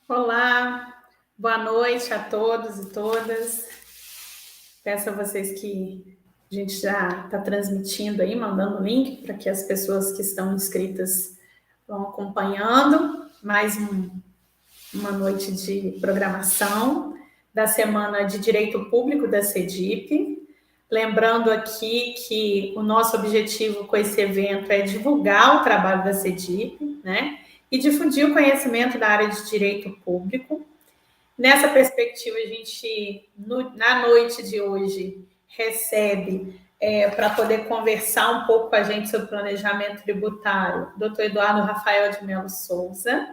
Olá, boa noite a todos e todas. Peço a vocês que a gente já está transmitindo aí, mandando o link para que as pessoas que estão inscritas vão acompanhando uma noite de programação da Semana de Direito Público da CEDIP. Lembrando aqui que o nosso objetivo com esse evento é divulgar o trabalho da CEDIP, né? E difundir o conhecimento da área de direito público. Nessa perspectiva, a gente, na noite de hoje, recebe, para poder conversar um pouco com a gente sobre planejamento tributário, o doutor Eduardo Rafael de Melo Souza.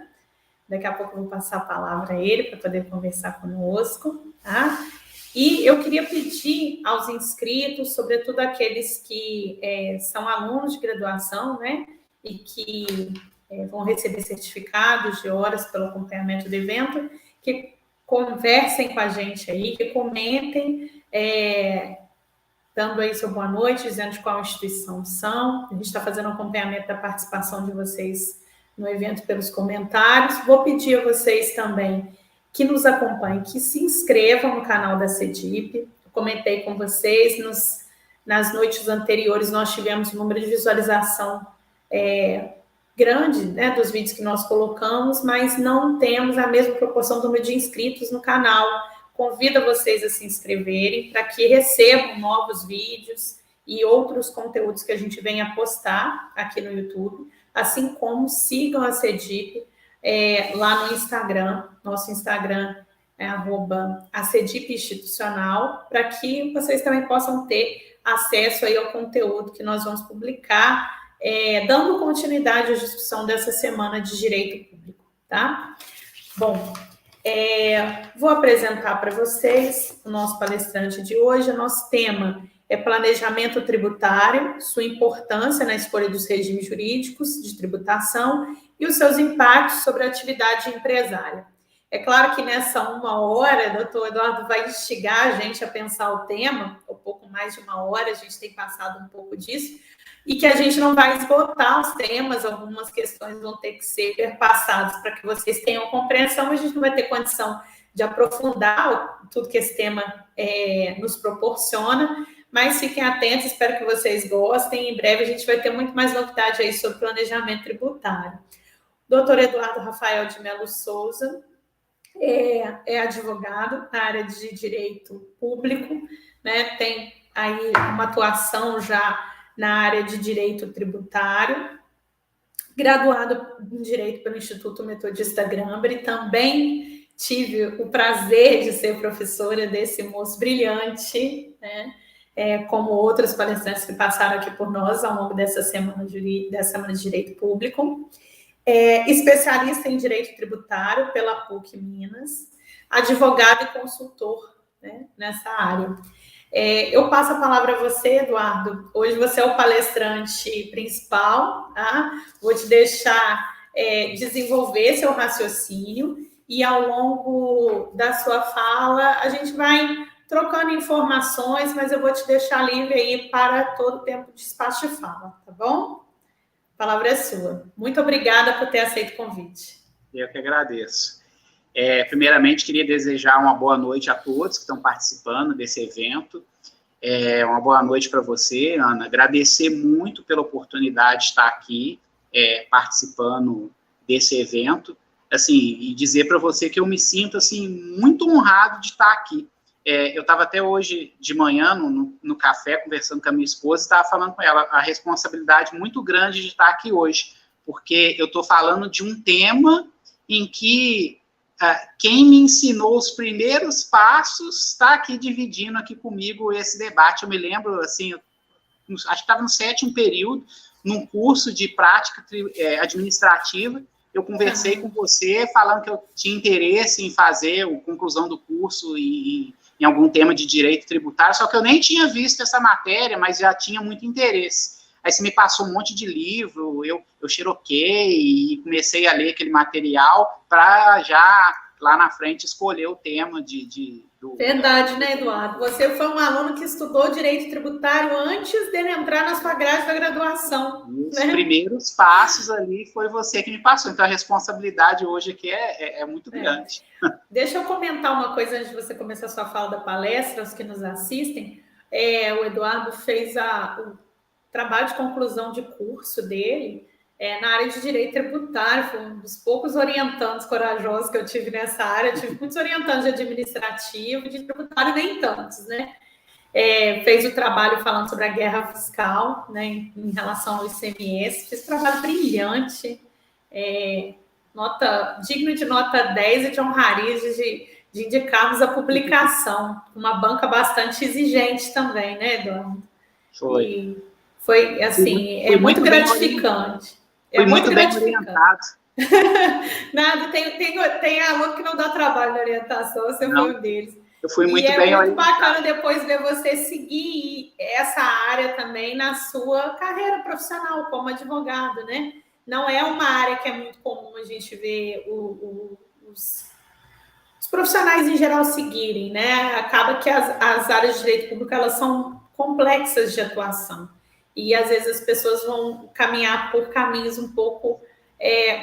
Daqui a pouco eu vou passar a palavra a ele para poder conversar conosco, tá? E eu queria pedir aos inscritos, sobretudo aqueles que são alunos de graduação, né, e que vão receber certificados de horas pelo acompanhamento do evento, que conversem com a gente aí, que comentem, dando aí seu boa noite, dizendo de qual instituição são. A gente está fazendo acompanhamento da participação de vocês no evento pelos comentários. Vou pedir a vocês também que nos acompanhem, que se inscrevam no canal da CEDIP. Eu comentei com vocês, nas noites anteriores nós tivemos um número de visualização grande, né, dos vídeos que nós colocamos, mas não temos a mesma proporção do número de inscritos no canal. Convido vocês a se inscreverem para que recebam novos vídeos e outros conteúdos que a gente vem a postar aqui no YouTube, assim como sigam a CEDIP lá no Instagram. Nosso Instagram é @acedipinstitucional, para que vocês também possam ter acesso aí ao conteúdo que nós vamos publicar, dando continuidade à discussão dessa semana de direito público, tá? Bom, vou apresentar para vocês o nosso palestrante de hoje. O nosso tema é planejamento tributário, sua importância na escolha dos regimes jurídicos de tributação e os seus impactos sobre a atividade empresária. É claro que nessa uma hora, o doutor Eduardo vai instigar a gente a pensar o tema, um pouco mais de uma hora, a gente tem passado um pouco disso, e que a gente não vai esgotar os temas, algumas questões vão ter que ser perpassadas para que vocês tenham compreensão, mas a gente não vai ter condição de aprofundar tudo que esse tema nos proporciona, mas fiquem atentos, espero que vocês gostem. Em breve a gente vai ter muito mais novidade aí sobre planejamento tributário. Doutor Eduardo Rafael de Melo Souza é advogado na área de direito público, né? Tem aí uma atuação já na área de direito tributário, graduado em direito pelo Instituto Metodista Grambre. Também tive o prazer de ser professora desse moço brilhante, né? Como outros palestrantes que passaram aqui por nós ao longo dessa semana de direito público. Especialista em direito tributário pela PUC Minas, advogado e consultor, né, nessa área. Eu passo a palavra a você, Eduardo. Hoje você é o palestrante principal, tá? Vou te deixar desenvolver seu raciocínio e ao longo da sua fala a gente vai trocando informações, mas eu vou te deixar livre aí para todo o tempo de espaço de fala, tá bom? A palavra é sua. Muito obrigada por ter aceito o convite. Eu que agradeço. Primeiramente, queria desejar uma boa noite a todos que estão participando desse evento. Uma boa noite para você, Ana. Agradecer muito pela oportunidade de estar aqui participando desse evento. Assim, e dizer para você que eu me sinto assim, muito honrado de estar aqui. Eu estava até hoje de manhã no café, conversando com a minha esposa, e estava falando com ela a responsabilidade muito grande de estar aqui hoje, porque eu estou falando de um tema em que quem me ensinou os primeiros passos está aqui dividindo aqui comigo esse debate. Eu me lembro, assim, acho que estava no 7º período, num curso de prática administrativa, eu conversei com você falando que eu tinha interesse em fazer a conclusão do curso em algum tema de direito tributário, só que eu nem tinha visto essa matéria, mas já tinha muito interesse. Aí você me passou um monte de livro, eu xeroquei e comecei a ler aquele material para já lá na frente escolher o tema Verdade, né, Eduardo? Você foi um aluno que estudou direito tributário antes dele entrar na sua grade da graduação. Os primeiros passos ali foi você que me passou, então a responsabilidade hoje aqui é muito grande. Deixa eu comentar uma coisa antes de você começar a sua fala da palestra, os que nos assistem. O Eduardo fez o trabalho de conclusão de curso dele na área de direito tributário, foi um dos poucos orientandos corajosos que eu tive nessa área. Eu tive muitos orientandos de administrativo, de tributário, nem tantos, né? Fez o trabalho falando sobre a guerra fiscal, né, em relação ao ICMS, fez um trabalho brilhante, digno de nota 10 e de honraria de indicarmos a publicação, uma banca bastante exigente também, né, Eduardo? Foi assim, muito gratificante. Foi muito bem orientado. Nada, tem aluno que não dá trabalho na orientação, você foi um deles. Eu fui muito bem orientado. É muito bacana depois ver você seguir essa área também na sua carreira profissional como advogado, né? Não é uma área que é muito comum a gente ver os profissionais em geral seguirem, né? Acaba que as áreas de direito público, elas são complexas de atuação. E, às vezes, as pessoas vão caminhar por caminhos um pouco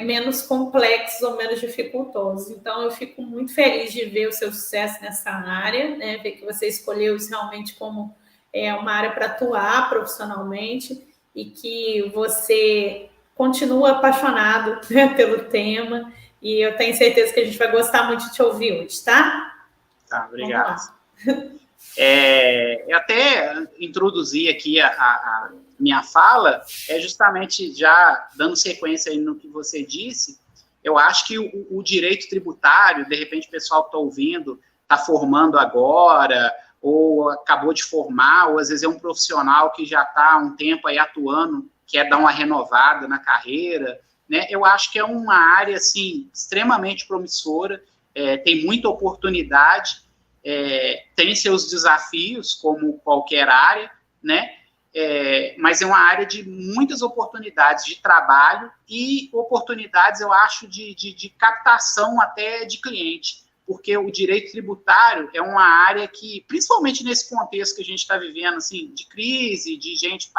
menos complexos ou menos dificultosos. Então, eu fico muito feliz de ver o seu sucesso nessa área, né? Ver que você escolheu isso realmente como uma área para atuar profissionalmente e que você continua apaixonado, né, pelo tema. E eu tenho certeza que a gente vai gostar muito de te ouvir hoje, tá? Tá, obrigado. Eu até introduzi aqui a minha fala, justamente já dando sequência aí no que você disse. Eu acho que o direito tributário, de repente o pessoal que está ouvindo, está formando agora, ou acabou de formar, ou às vezes é um profissional que já está há um tempo aí atuando, quer dar uma renovada na carreira, né? Eu acho que é uma área, assim, extremamente promissora, tem muita oportunidade, tem seus desafios, como qualquer área, né? Mas é uma área de muitas oportunidades de trabalho e oportunidades, eu acho, de captação até de cliente, porque o direito tributário é uma área que, principalmente nesse contexto que a gente está vivendo, assim, de crise, de gente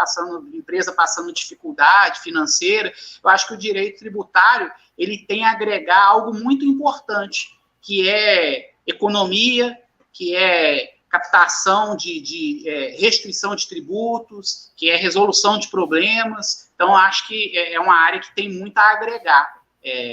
empresa passando dificuldade financeira, eu acho que o direito tributário, ele tem a agregar algo muito importante, que é economia, que é captação de restituição de tributos, que é resolução de problemas. Então, acho que é uma área que tem muito a agregar.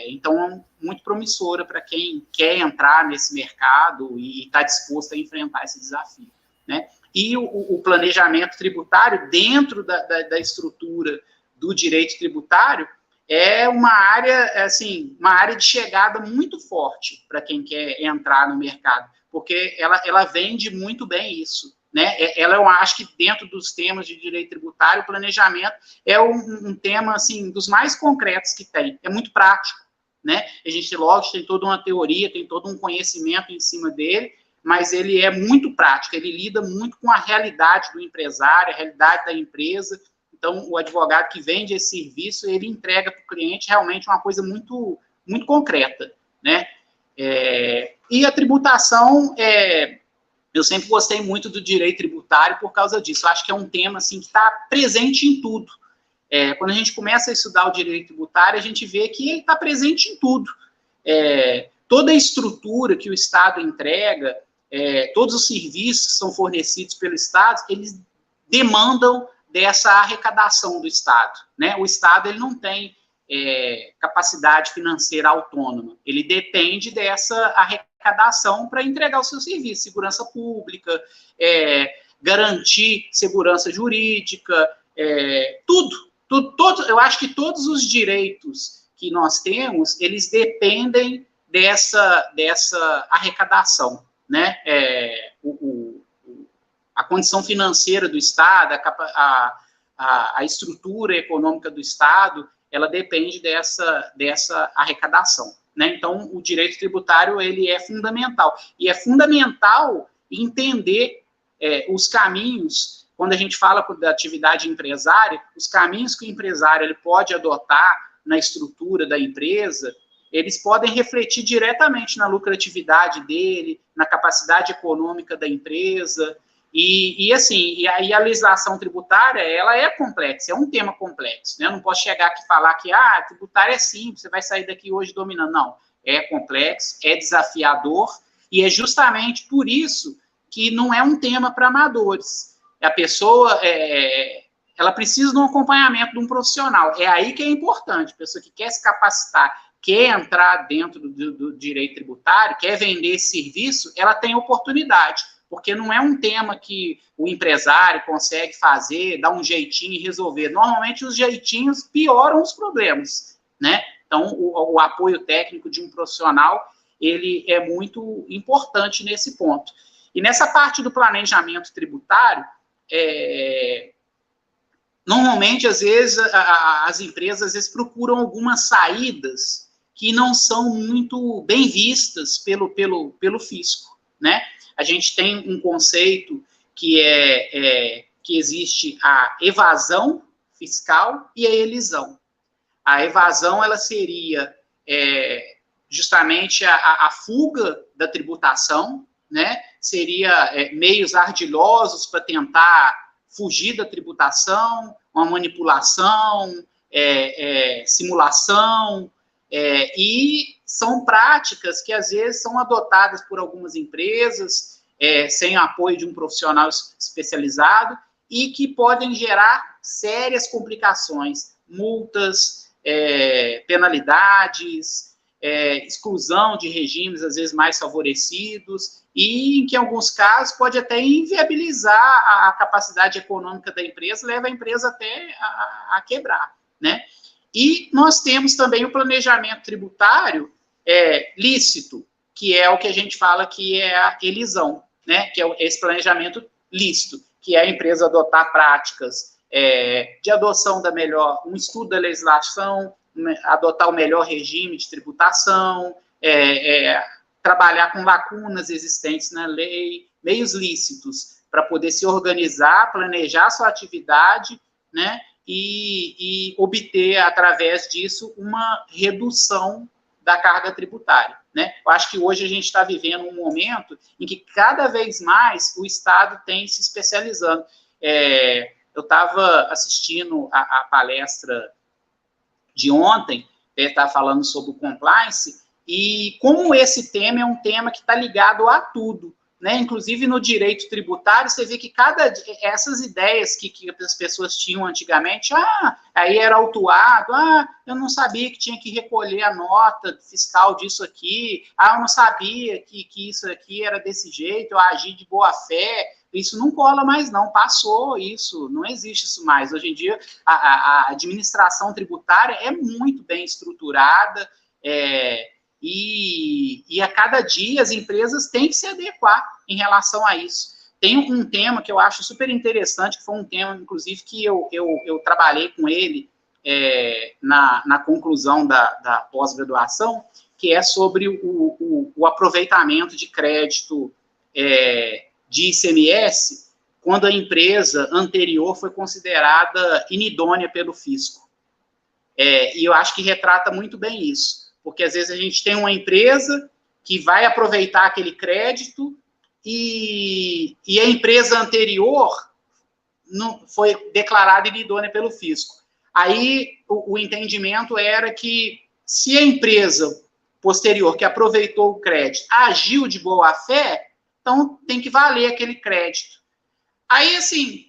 Então, muito promissora para quem quer entrar nesse mercado e está disposto a enfrentar esse desafio, né? E o planejamento tributário dentro da estrutura do direito tributário é uma área, assim, uma área de chegada muito forte para quem quer entrar no mercado, porque ela vende muito bem isso, né? Eu acho que dentro dos temas de direito tributário, o planejamento é um tema, assim, dos mais concretos que tem, é muito prático, né? A gente, lógico, tem toda uma teoria, tem todo um conhecimento em cima dele, mas ele é muito prático, ele lida muito com a realidade do empresário, a realidade da empresa. Então, o advogado que vende esse serviço, ele entrega para o cliente realmente uma coisa muito, muito concreta, né? E a tributação, eu sempre gostei muito do direito tributário por causa disso. Eu acho que é um tema assim, que está presente em tudo. Quando a gente começa a estudar o direito tributário, a gente vê que ele está presente em tudo. Toda a estrutura que o Estado entrega, todos os serviços que são fornecidos pelo Estado, eles demandam dessa arrecadação do Estado, né? O Estado, ele não tem capacidade financeira autônoma, ele depende dessa arrecadação para entregar o seu serviço, segurança pública, garantir segurança jurídica, tudo, eu acho que todos os direitos que nós temos, eles dependem dessa arrecadação, né? A condição financeira do Estado, a estrutura econômica do Estado, ela depende dessa arrecadação, né? Então, o direito tributário, ele é fundamental. E é fundamental entender os caminhos, quando a gente fala da atividade empresária, os caminhos que o empresário ele pode adotar na estrutura da empresa, eles podem refletir diretamente na lucratividade dele, na capacidade econômica da empresa, e a legislação tributária, ela é complexa, é um tema complexo, né? Eu não posso chegar aqui e falar que, tributário é simples, você vai sair daqui hoje dominando. Não, é complexo, é desafiador, e é justamente por isso que não é um tema para amadores. A pessoa, ela precisa de um acompanhamento de um profissional. É aí que é importante, a pessoa que quer se capacitar, quer entrar dentro do direito tributário, quer vender esse serviço, ela tem oportunidade, porque não é um tema que o empresário consegue fazer, dar um jeitinho e resolver. Normalmente, os jeitinhos pioram os problemas, né? Então, o apoio técnico de um profissional, ele é muito importante nesse ponto. E nessa parte do planejamento tributário, normalmente, às vezes, as empresas às vezes, procuram algumas saídas que não são muito bem vistas pelo fisco, né? A gente tem um conceito que que existe a evasão fiscal e a elisão. A evasão, ela seria justamente a fuga da tributação, né? Seria meios ardilosos para tentar fugir da tributação, uma manipulação, simulação, e são práticas que, às vezes, são adotadas por algumas empresas, sem o apoio de um profissional especializado, e que podem gerar sérias complicações, multas, penalidades, exclusão de regimes, às vezes, mais favorecidos, e, em que, em alguns casos, pode até inviabilizar a capacidade econômica da empresa, leva a empresa até a quebrar, né? E nós temos também o planejamento tributário lícito, que é o que a gente fala que é a elisão, né? Que é esse planejamento lícito, que é a empresa adotar práticas de adoção um estudo da legislação, adotar o melhor regime de tributação, trabalhar com lacunas existentes na lei, meios lícitos, para poder se organizar, planejar sua atividade, né? E obter, através disso, uma redução da carga tributária, né? Eu acho que hoje a gente está vivendo um momento em que cada vez mais o Estado tem se especializando. Eu estava assistindo a palestra de ontem, estava falando sobre o compliance, e como esse tema é um tema que está ligado a tudo, né? Inclusive no direito tributário, você vê que essas ideias que as pessoas tinham antigamente, aí era autuado, eu não sabia que tinha que recolher a nota fiscal disso aqui, eu não sabia que isso aqui era desse jeito, eu agi de boa fé, isso não cola mais não, passou isso, não existe isso mais. Hoje em dia, a administração tributária é muito bem estruturada, e a cada dia as empresas têm que se adequar em relação a isso. Tem um tema que eu acho super interessante, que foi um tema, inclusive, que eu trabalhei com ele na conclusão da pós-graduação, que é sobre o aproveitamento de crédito de ICMS quando a empresa anterior foi considerada inidônea pelo fisco. E eu acho que retrata muito bem isso. Porque, às vezes, a gente tem uma empresa que vai aproveitar aquele crédito e a empresa anterior não foi declarada inidônea pelo fisco. Aí, o entendimento era que, se a empresa posterior que aproveitou o crédito agiu de boa-fé, então tem que valer aquele crédito. Aí, assim,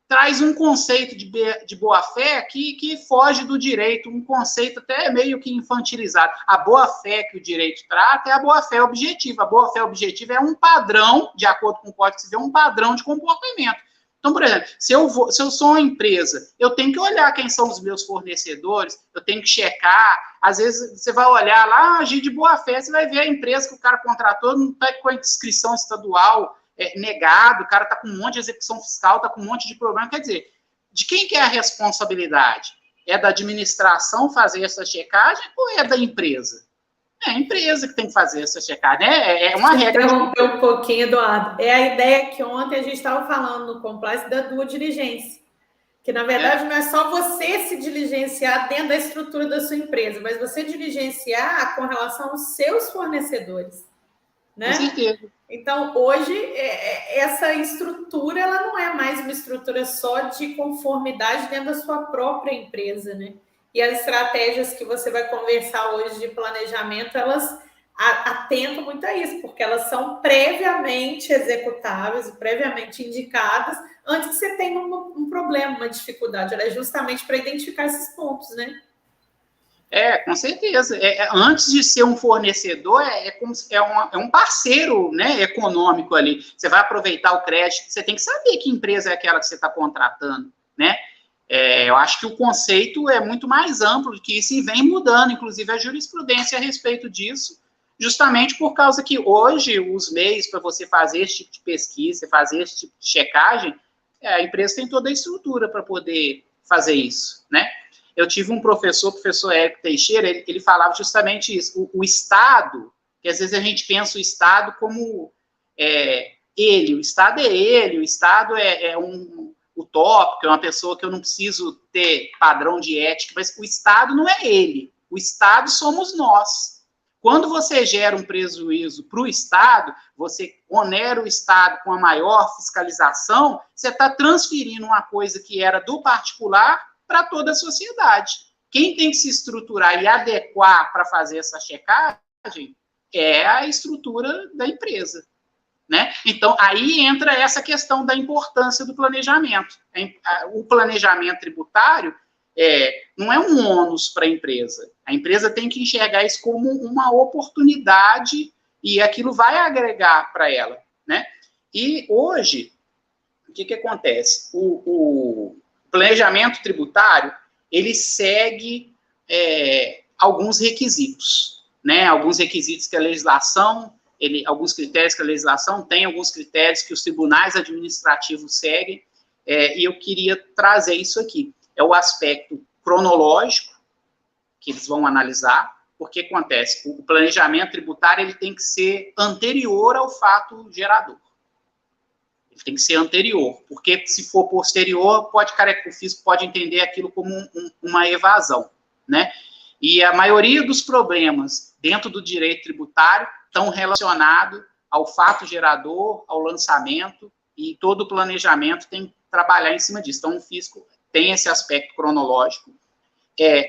traz um conceito de boa-fé que foge do direito, um conceito até meio que infantilizado. A boa-fé que o direito trata é a boa-fé objetiva. A boa-fé objetiva é um padrão, de acordo com o Código Civil, um padrão de comportamento. Então, por exemplo, se eu sou uma empresa, eu tenho que olhar quem são os meus fornecedores, eu tenho que checar. Às vezes, você vai olhar lá, agir de boa-fé, você vai ver a empresa que o cara contratou, não está com a inscrição estadual negado, o cara está com um monte de execução fiscal, está com um monte de problema. Quer dizer, de quem que é a responsabilidade? É da administração fazer essa checagem ou é da empresa? É a empresa que tem que fazer essa checagem, né? É uma regra. Interromper um pouquinho, Eduardo. É a ideia que ontem a gente estava falando no compliance da due diligência. Que, na verdade, não é só você se diligenciar dentro da estrutura da sua empresa, mas você diligenciar com relação aos seus fornecedores, né? Com certeza. Então, hoje, essa estrutura, ela não é mais uma estrutura só de conformidade dentro da sua própria empresa, né? E as estratégias que você vai conversar hoje de planejamento, elas atentam muito a isso, porque elas são previamente executáveis, previamente indicadas, antes que você tenha um problema, uma dificuldade. Ela é justamente para identificar esses pontos, né? Com certeza. Antes de ser um fornecedor, é um parceiro, né, econômico ali. Você vai aproveitar o crédito, você tem que saber que empresa é aquela que você está contratando, né? Eu acho que o conceito é muito mais amplo que isso e vem mudando, inclusive a jurisprudência a respeito disso, justamente por causa que hoje os meios para você fazer esse tipo de pesquisa, fazer esse tipo de checagem, a empresa tem toda a estrutura para poder fazer isso, né? Eu tive um professor, o professor Érico Teixeira, ele falava justamente isso. O Estado, que às vezes a gente pensa o Estado como o Estado é ele, o Estado é um utópico, é uma pessoa que eu não preciso ter padrão de ética, mas o Estado não é ele, o Estado somos nós. Quando você gera um prejuízo para o Estado, você onera o Estado com a maior fiscalização, você está transferindo uma coisa que era do particular para toda a sociedade. Quem tem que se estruturar e adequar para fazer essa checagem é a estrutura da empresa, né? Então, aí entra essa questão da importância do planejamento. O planejamento tributário não é um ônus para a empresa. A empresa tem que enxergar isso como uma oportunidade e aquilo vai agregar para ela, né? E hoje, o que acontece? O planejamento tributário, ele segue alguns requisitos, né? Alguns requisitos que a legislação, alguns critérios que a legislação tem, alguns critérios que os tribunais administrativos seguem, e eu queria trazer isso aqui. É o aspecto cronológico, que eles vão analisar, porque acontece, o planejamento tributário ele tem que ser anterior ao fato gerador. Ele tem que ser anterior, porque se for posterior, o fisco pode entender aquilo como uma evasão, né? E a maioria dos problemas dentro do direito tributário estão relacionados ao fato gerador, ao lançamento, e todo o planejamento tem que trabalhar em cima disso. Então, o fisco tem esse aspecto cronológico,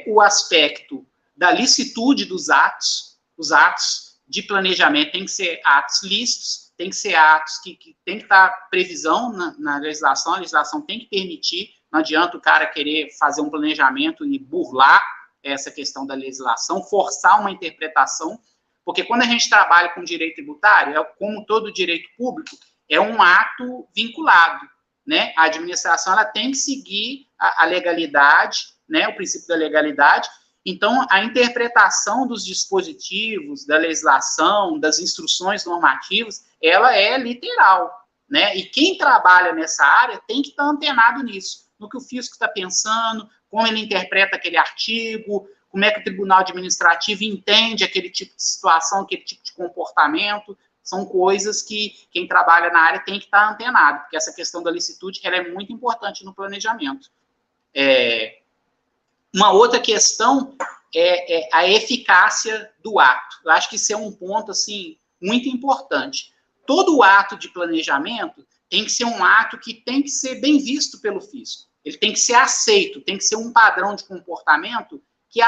o aspecto da licitude dos atos, os atos de planejamento têm que ser atos lícitos, tem que ser atos que tem que estar previsão na legislação, a legislação tem que permitir, não adianta o cara querer fazer um planejamento e burlar essa questão da legislação, forçar uma interpretação, porque quando a gente trabalha com direito tributário, como todo direito público, é um ato vinculado, né? A administração ela tem que seguir a legalidade, né? O princípio da legalidade. Então, a interpretação dos dispositivos, da legislação, das instruções normativas, ela é literal, né? E quem trabalha nessa área tem que estar antenado nisso, no que o fisco está pensando, como ele interpreta aquele artigo, como é que o tribunal administrativo entende aquele tipo de situação, aquele tipo de comportamento. São coisas que quem trabalha na área tem que estar antenado, porque essa questão da licitude ela é muito importante no planejamento. Uma outra questão é a eficácia do ato. Eu acho que isso é um ponto assim, muito importante. Todo ato de planejamento tem que ser um ato que tem que ser bem visto pelo fisco. Ele tem que ser aceito, tem que ser um padrão de comportamento que é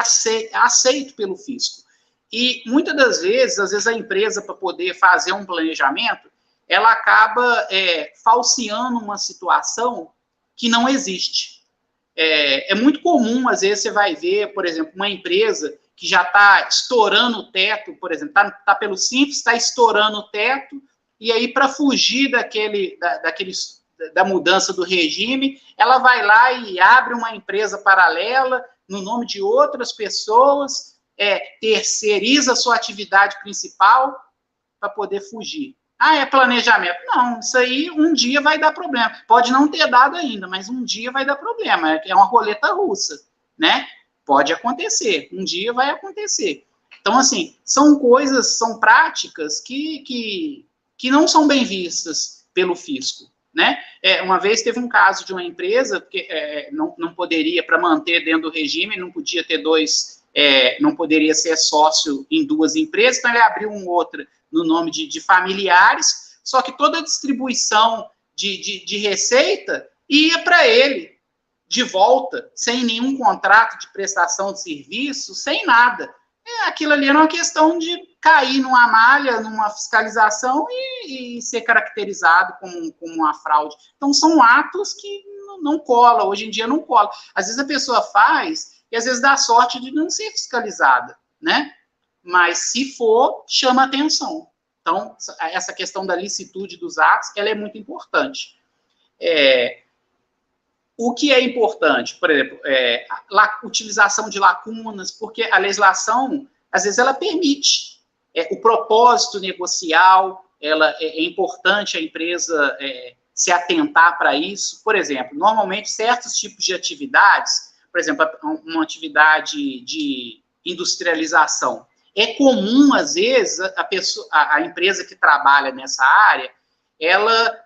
aceito pelo fisco. E muitas das vezes, às vezes a empresa, para poder fazer um planejamento, ela acaba falseando uma situação que não existe. É muito comum, às vezes, você vai ver, por exemplo, uma empresa que já está estourando o teto, por exemplo, está pelo Simples, está estourando o teto, e aí, para fugir da mudança do regime, ela vai lá e abre uma empresa paralela no nome de outras pessoas, terceiriza a sua atividade principal para poder fugir. É planejamento. Não, isso aí um dia vai dar problema. Pode não ter dado ainda, mas um dia vai dar problema. É uma roleta russa, né? Pode acontecer. Um dia vai acontecer. Então, assim, são coisas, são práticas que não são bem vistas pelo fisco, né? Uma vez teve um caso de uma empresa que não poderia, para manter dentro do regime, não podia ter não poderia ser sócio em duas empresas, então ele abriu outra no nome de familiares, só que toda a distribuição de receita ia para ele, de volta, sem nenhum contrato de prestação de serviço, sem nada. Aquilo ali era uma questão de cair numa malha, numa fiscalização e ser caracterizado como uma fraude. Então, são atos que não colam, hoje em dia não cola. Às vezes a pessoa faz e às vezes dá sorte de não ser fiscalizada, né? Mas se for, chama atenção. Então, essa questão da licitude dos atos, ela é muito importante. O que é importante, por exemplo, utilização de lacunas, porque a legislação, às vezes, ela permite. O propósito negocial, é importante a empresa se atentar para isso. Por exemplo, normalmente, certos tipos de atividades, por exemplo, uma atividade de industrialização, é comum, às vezes, a empresa que trabalha nessa área, ela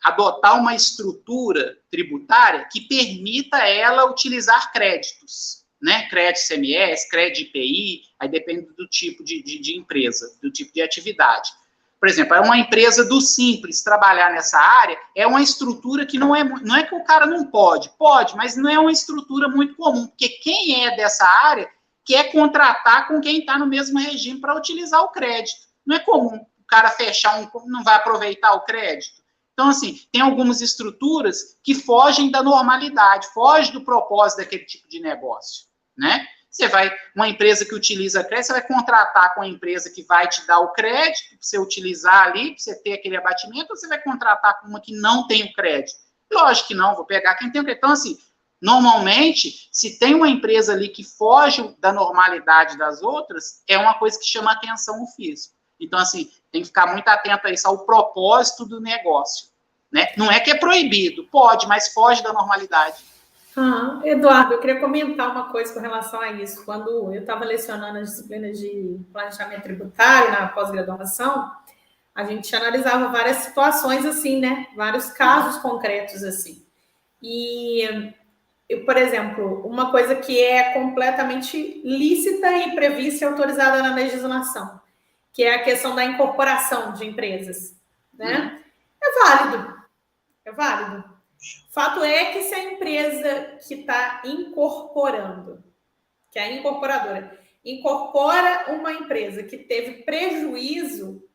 adotar uma estrutura tributária que permita ela utilizar créditos, né? Crédito CMS, crédito IPI, aí depende do tipo de empresa, do tipo de atividade. Por exemplo, uma empresa do Simples trabalhar nessa área é uma estrutura que não é que o cara não pode, mas não é uma estrutura muito comum, porque quem é dessa área quer contratar com quem está no mesmo regime para utilizar o crédito. Não é comum o cara fechar não vai aproveitar o crédito. Então, assim, tem algumas estruturas que fogem da normalidade, fogem do propósito daquele tipo de negócio, né? Uma empresa que utiliza crédito, você vai contratar com a empresa que vai te dar o crédito, para você utilizar ali, para você ter aquele abatimento, ou você vai contratar com uma que não tem o crédito? Lógico que não, vou pegar quem tem o crédito. Então, assim, normalmente, se tem uma empresa ali que foge da normalidade das outras, é uma coisa que chama atenção o fisco. Então, assim, tem que ficar muito atento a isso, ao propósito do negócio, né? Não é que é proibido, pode, mas foge da normalidade. Eduardo, eu queria comentar uma coisa com relação a isso. Quando eu estava lecionando as disciplinas de planejamento tributário na pós-graduação, a gente analisava várias situações assim, né? Vários casos concretos assim. E, por exemplo, uma coisa que é completamente lícita e prevista e autorizada na legislação, que é a questão da incorporação de empresas, né? É válido. Fato é que se a empresa que está incorporando, que é a incorporadora, incorpora uma empresa que teve prejuízo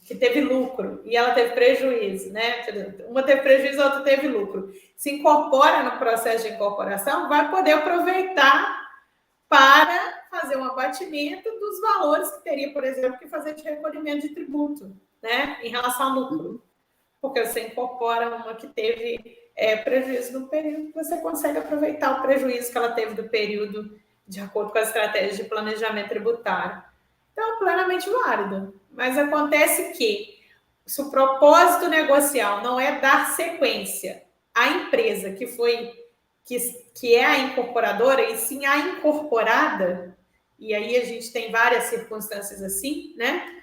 que teve lucro, e ela teve prejuízo, né? Uma teve prejuízo, a outra teve lucro. Se incorpora no processo de incorporação, vai poder aproveitar para fazer um abatimento dos valores que teria, por exemplo, que fazer de recolhimento de tributo, né, em relação ao lucro. Porque você incorpora uma que teve prejuízo no período, você consegue aproveitar o prejuízo que ela teve do período de acordo com a estratégia de planejamento tributário. Então, plenamente válido. Mas acontece que, se o propósito negocial não é dar sequência à empresa que é a incorporadora, e sim a incorporada, e aí a gente tem várias circunstâncias assim, né?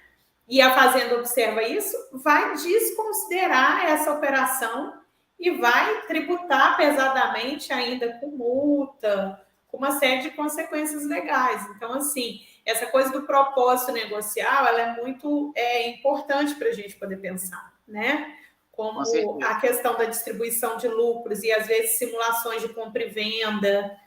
E a Fazenda observa isso, vai desconsiderar essa operação e vai tributar pesadamente ainda com multa, com uma série de consequências legais. Então, assim, essa coisa do propósito negocial, ela é muito importante para a gente poder pensar, né? Como a questão da distribuição de lucros e, às vezes, simulações de compra e venda,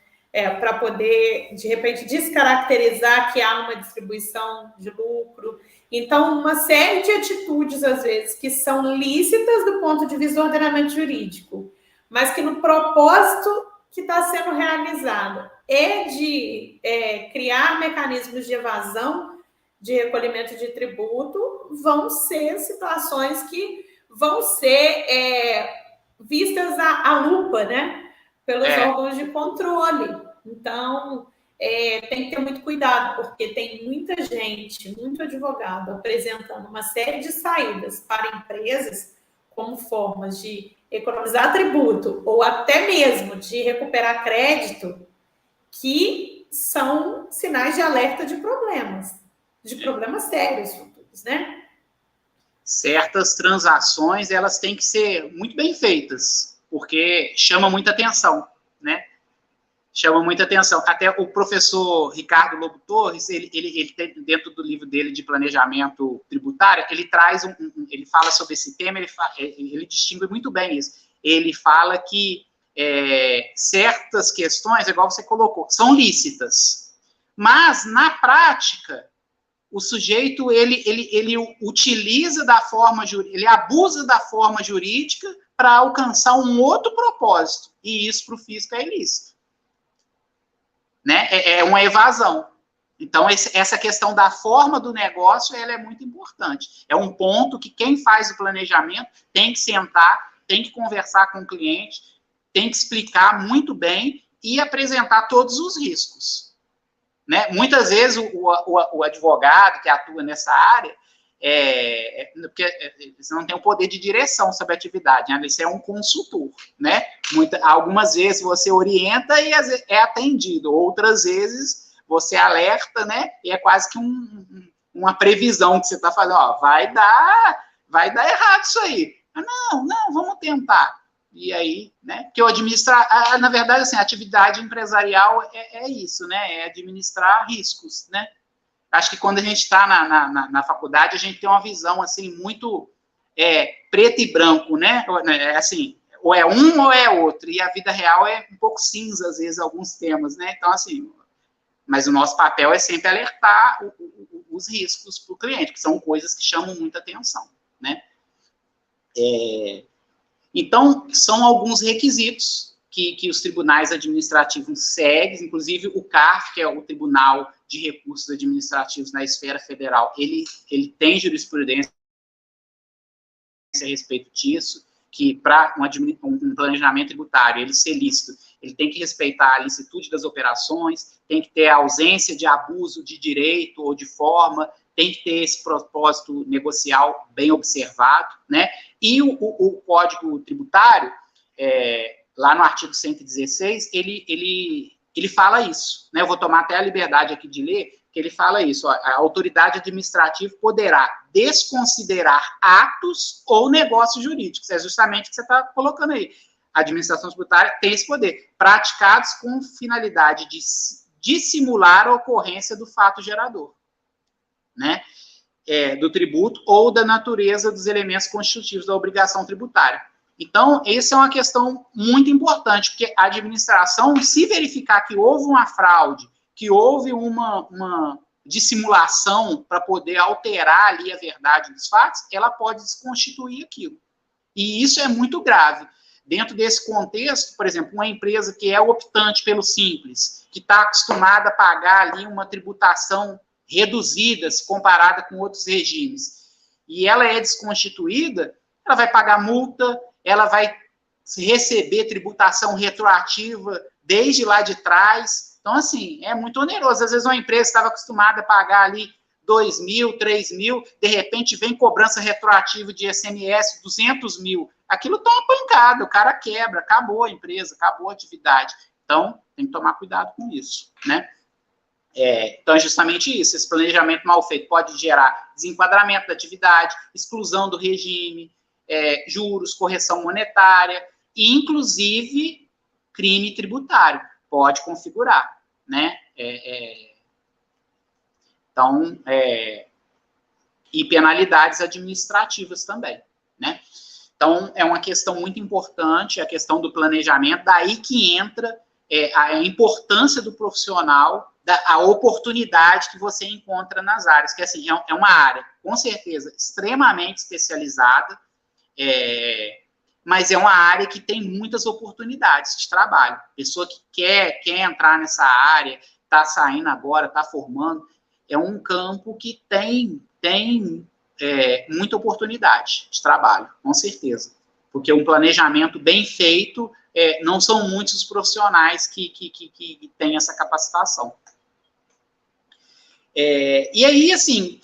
para poder, de repente, descaracterizar que há uma distribuição de lucro. Então, uma série de atitudes, às vezes, que são lícitas do ponto de vista do ordenamento jurídico, mas que no propósito que está sendo realizado é de criar mecanismos de evasão de recolhimento de tributo, vão ser situações que vão ser vistas à lupa, né, pelos órgãos de controle. Então, tem que ter muito cuidado, porque tem muita gente, muito advogado, apresentando uma série de saídas para empresas como formas de economizar tributo ou até mesmo de recuperar crédito, que são sinais de alerta de problemas sérios futuros, né? certas transações, elas têm que ser muito bem feitas, porque chama muita atenção, né? Chama muita atenção. Até o professor Ricardo Lobo Torres, ele tem, dentro do livro dele de planejamento tributário, ele traz ele fala sobre esse tema, ele distingue muito bem isso. Ele fala que certas questões, igual você colocou, são lícitas, mas, na prática, o sujeito, ele utiliza da forma jurídica, ele abusa da forma jurídica para alcançar um outro propósito, e isso para o fisco é ilícito. Né? É uma evasão. Então, essa questão da forma do negócio, ela é muito importante. É um ponto que quem faz o planejamento tem que sentar, tem que conversar com o cliente, tem que explicar muito bem e apresentar todos os riscos. Né? Muitas vezes, o advogado que atua nessa área, porque você não tem o poder de direção sobre a atividade, né? Você é um consultor, né? Algumas vezes você orienta e é atendido, outras vezes você alerta, né? E é quase que uma previsão que você está fazendo, ó, vai dar errado isso aí. Não, vamos tentar. E aí, né? Porque na verdade, assim, a atividade empresarial é isso, né? É administrar riscos, né? Acho que quando a gente está na faculdade, a gente tem uma visão, assim, muito preto e branco, né? Assim, ou é um ou é outro. E a vida real é um pouco cinza, às vezes, alguns temas, né? Então, assim, mas o nosso papel é sempre alertar os riscos para o cliente, que são coisas que chamam muita atenção, né? Então, são alguns requisitos que os tribunais administrativos seguem, inclusive o CARF, que é o Tribunal de Recursos Administrativos na esfera federal, ele tem jurisprudência a respeito disso, que para um planejamento tributário, ele ser lícito, ele tem que respeitar a licitude das operações, tem que ter a ausência de abuso de direito ou de forma, tem que ter esse propósito negocial bem observado, né? E o Código Tributário, lá no artigo 116, ele fala isso, né? Eu vou tomar até a liberdade aqui de ler, que ele fala isso, ó, a autoridade administrativa poderá desconsiderar atos ou negócios jurídicos, é justamente o que você está colocando aí. A administração tributária tem esse poder, praticados com finalidade de dissimular a ocorrência do fato gerador, né? Do tributo ou da natureza dos elementos constitutivos da obrigação tributária. Então, essa é uma questão muito importante, porque a administração, se verificar que houve uma fraude, que houve uma dissimulação para poder alterar ali a verdade dos fatos, ela pode desconstituir aquilo. E isso é muito grave. Dentro desse contexto, por exemplo, uma empresa que é optante pelo simples, que está acostumada a pagar ali uma tributação reduzida, se comparada com outros regimes, e ela é desconstituída, ela vai pagar multa, ela vai receber tributação retroativa desde lá de trás. Então, assim, é muito oneroso. Às vezes uma empresa estava acostumada a pagar ali 2 mil, 3 mil, de repente vem cobrança retroativa de ICMS, 200 mil. Aquilo toma pancada, o cara quebra, acabou a empresa, acabou a atividade. Então, tem que tomar cuidado com isso, né? Então, é justamente isso. Esse planejamento mal feito pode gerar desenquadramento da atividade, exclusão do regime, juros, correção monetária, e, inclusive, crime tributário. Pode configurar, né? Então, e penalidades administrativas também, né? Então, é uma questão muito importante, a questão do planejamento, daí que entra a importância do profissional, a oportunidade que você encontra nas áreas, que assim, é uma área, com certeza, extremamente especializada, mas é uma área que tem muitas oportunidades de trabalho. Pessoa que quer entrar nessa área, está saindo agora, está formando, é um campo que tem muita oportunidade de trabalho, com certeza. Porque um planejamento bem feito, não são muitos os profissionais que têm essa capacitação. E aí, assim,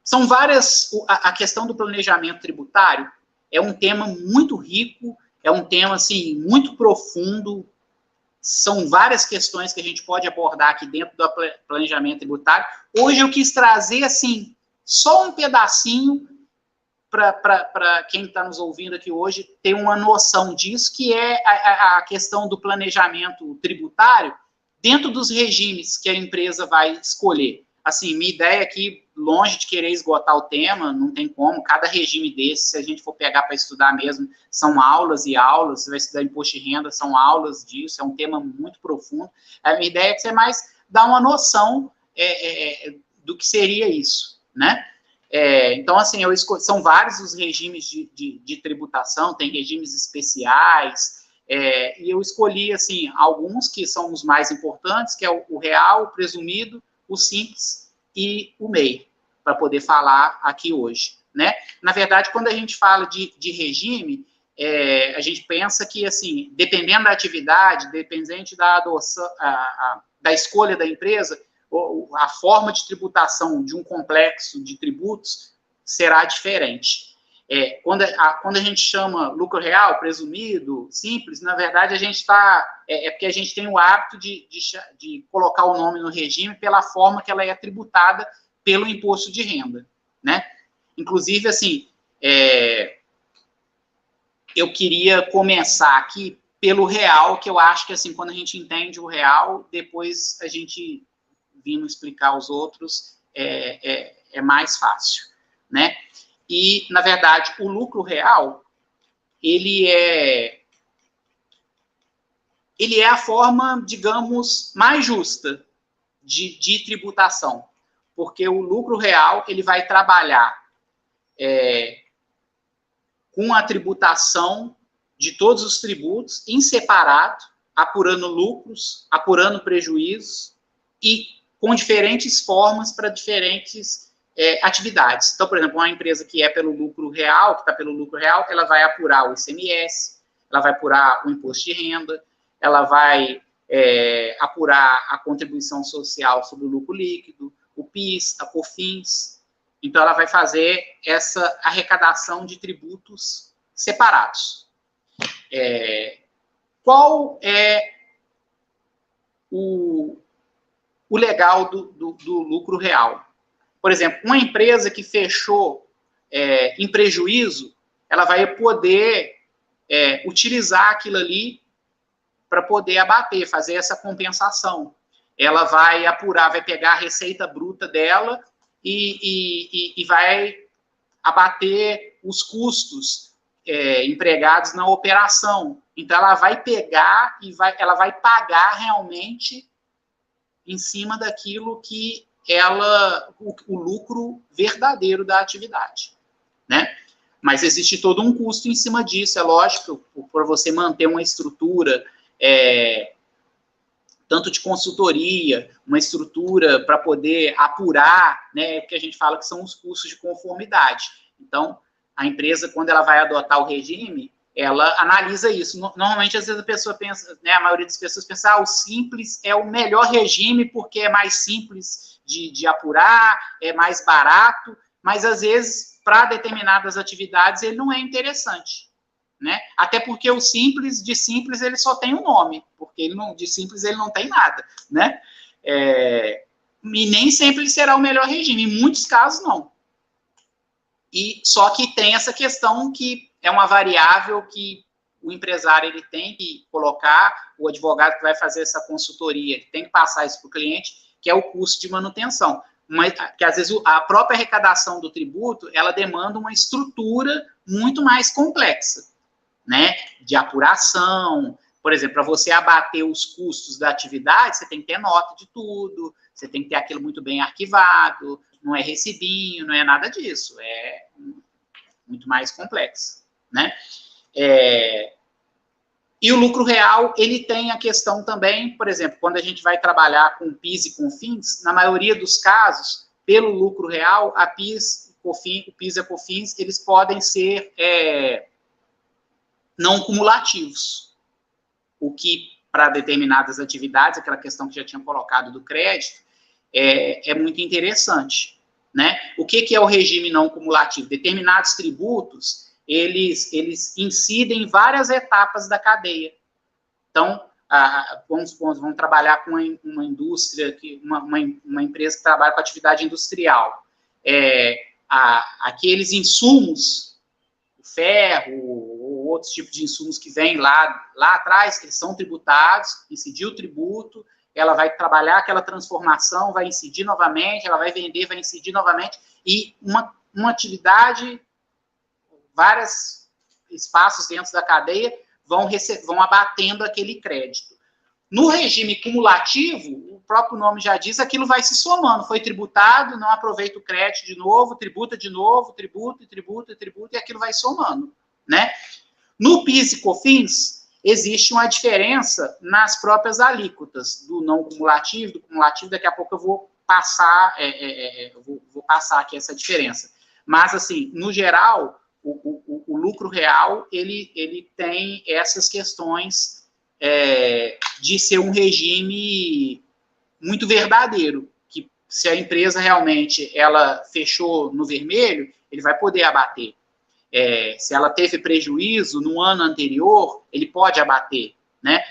são várias... A questão do planejamento tributário é um tema muito rico, é um tema, assim, muito profundo. São várias questões que a gente pode abordar aqui dentro do planejamento tributário. Hoje eu quis trazer, assim, só um pedacinho para quem está nos ouvindo aqui hoje ter uma noção disso, que é a questão do planejamento tributário dentro dos regimes que a empresa vai escolher. Assim, minha ideia aqui, longe de querer esgotar o tema, não tem como, cada regime desse, se a gente for pegar para estudar mesmo, são aulas e aulas, você vai estudar imposto de renda, são aulas disso, é um tema muito profundo. A minha ideia é que você mais dá uma noção do que seria isso, né? Então, assim, são vários os regimes de tributação, tem regimes especiais, e eu escolhi, assim, alguns que são os mais importantes, que é o real, o presumido, o simples e o MEI, para poder falar aqui hoje, né? Na verdade, quando a gente fala de regime, a gente pensa que, assim, dependendo da atividade, dependente da adoção, da escolha da empresa, a forma de tributação de um complexo de tributos será diferente. Quando a gente chama lucro real, presumido, simples, na verdade a gente está... porque a gente tem o hábito de colocar o nome no regime pela forma que ela é tributada pelo imposto de renda, né? Inclusive, assim, eu queria começar aqui pelo real, que eu acho que, assim, quando a gente entende o real, depois a gente vindo explicar os outros, é mais fácil, né? E, na verdade, o lucro real, ele é a forma, digamos, mais justa de tributação, porque o lucro real, ele vai trabalhar com a tributação de todos os tributos, em separado, apurando lucros, apurando prejuízos, e com diferentes formas para diferentes atividades. Então, por exemplo, uma empresa que é pelo lucro real, que está pelo lucro real, ela vai apurar o ICMS, ela vai apurar o imposto de renda, ela vai apurar a contribuição social sobre o lucro líquido, o PIS, a COFINS. Então, ela vai fazer essa arrecadação de tributos separados. Qual é o legal do lucro real? Por exemplo, uma empresa que fechou em prejuízo, ela vai poder utilizar aquilo ali para poder abater, fazer essa compensação. Ela vai apurar, vai pegar a receita bruta dela e vai abater os custos empregados na operação. Então, ela vai pegar e ela vai pagar realmente em cima daquilo que o lucro verdadeiro da atividade, né? Mas existe todo um custo em cima disso, é lógico, para você manter uma estrutura, tanto de consultoria, uma estrutura para poder apurar, né? Porque a gente fala que são os custos de conformidade. Então, a empresa, quando ela vai adotar o regime, ela analisa isso. Normalmente, às vezes, a pessoa pensa, né, a maioria das pessoas pensa, o simples é o melhor regime porque é mais simples de apurar, é mais barato, mas, às vezes, para determinadas atividades, ele não é interessante, né? Até porque o simples, de simples, ele só tem um nome, porque de simples ele não tem nada, né? E nem sempre ele será o melhor regime, em muitos casos, não. E só que tem essa questão que é uma variável que o empresário ele tem que colocar, o advogado que vai fazer essa consultoria, ele tem que passar isso para o cliente, que é o custo de manutenção. Mas, que às vezes a própria arrecadação do tributo, ela demanda uma estrutura muito mais complexa, né? De apuração. Por exemplo, para você abater os custos da atividade, você tem que ter nota de tudo, você tem que ter aquilo muito bem arquivado, não é recibinho, não é nada disso, é muito mais complexo, né? E o lucro real, ele tem a questão também, por exemplo, quando a gente vai trabalhar com PIS e COFINS, na maioria dos casos, pelo lucro real, o PIS e a COFINS, eles podem ser não cumulativos, o que, para determinadas atividades, aquela questão que já tinha colocado do crédito, é muito interessante, né? O que é o regime não cumulativo? Determinados tributos, eles incidem em várias etapas da cadeia. Então, vamos trabalhar com uma indústria, uma empresa que trabalha com atividade industrial. Aqueles insumos ferro ou outros tipos de insumos que vêm lá atrás, eles são tributados, incidir o tributo, ela vai trabalhar aquela transformação, vai incidir novamente, ela vai vender, vai incidir novamente, e uma atividade, vários espaços dentro da cadeia vão abatendo aquele crédito. No regime cumulativo, o próprio nome já diz, aquilo vai se somando, foi tributado, não aproveita o crédito de novo, tributa de novo, tributa, e aquilo vai somando, né? No PIS e COFINS, existe uma diferença nas próprias alíquotas do não cumulativo, do cumulativo, daqui a pouco eu vou passar, vou passar aqui essa diferença. Mas, assim, no geral, o lucro real, ele tem essas questões de ser um regime muito verdadeiro, que se a empresa realmente ela fechou no vermelho, ele vai poder abater. Se ela teve prejuízo no ano anterior, ele pode abater, né?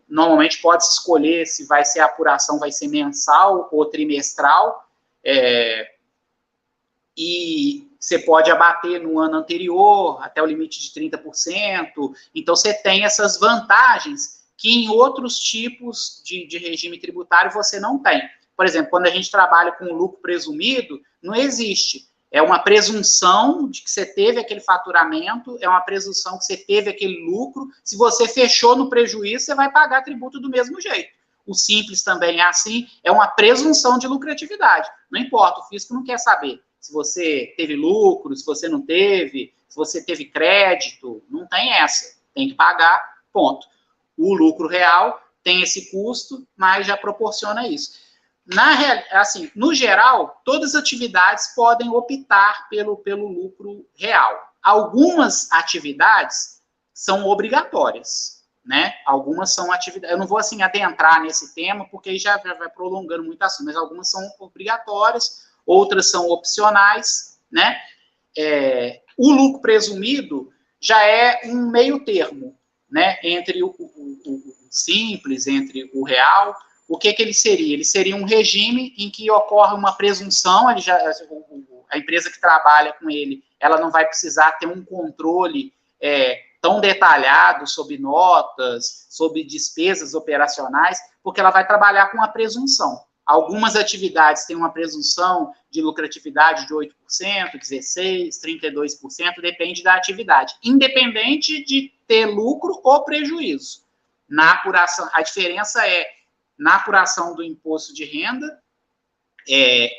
Normalmente pode-se escolher se vai ser a apuração, vai ser mensal ou trimestral, e você pode abater no ano anterior, até o limite de 30%, então você tem essas vantagens que em outros tipos de regime tributário você não tem. Por exemplo, quando a gente trabalha com lucro presumido, não existe. É uma presunção de que você teve aquele faturamento, é uma presunção que você teve aquele lucro. Se você fechou no prejuízo, você vai pagar tributo do mesmo jeito. O simples também é assim, é uma presunção de lucratividade. Não importa, o fisco não quer saber se você teve lucro, se você não teve, se você teve crédito, não tem essa. Tem que pagar, ponto. O lucro real tem esse custo, mas já proporciona isso. Assim, no geral, todas as atividades podem optar pelo lucro real. Algumas atividades são obrigatórias, né? Algumas são atividades... Eu não vou, assim, adentrar nesse tema, porque aí já vai prolongando muito assunto, mas algumas são obrigatórias, outras são opcionais, né? O lucro presumido já é um meio termo, né? Entre o simples, entre o real. O que ele seria? Ele seria um regime em que ocorre uma presunção, a empresa que trabalha com ele, ela não vai precisar ter um controle tão detalhado sobre notas, sobre despesas operacionais, porque ela vai trabalhar com a presunção. Algumas atividades têm uma presunção de lucratividade de 8%, 16%, 32%, depende da atividade, independente de ter lucro ou prejuízo. Na apuração, a diferença na apuração do imposto de renda,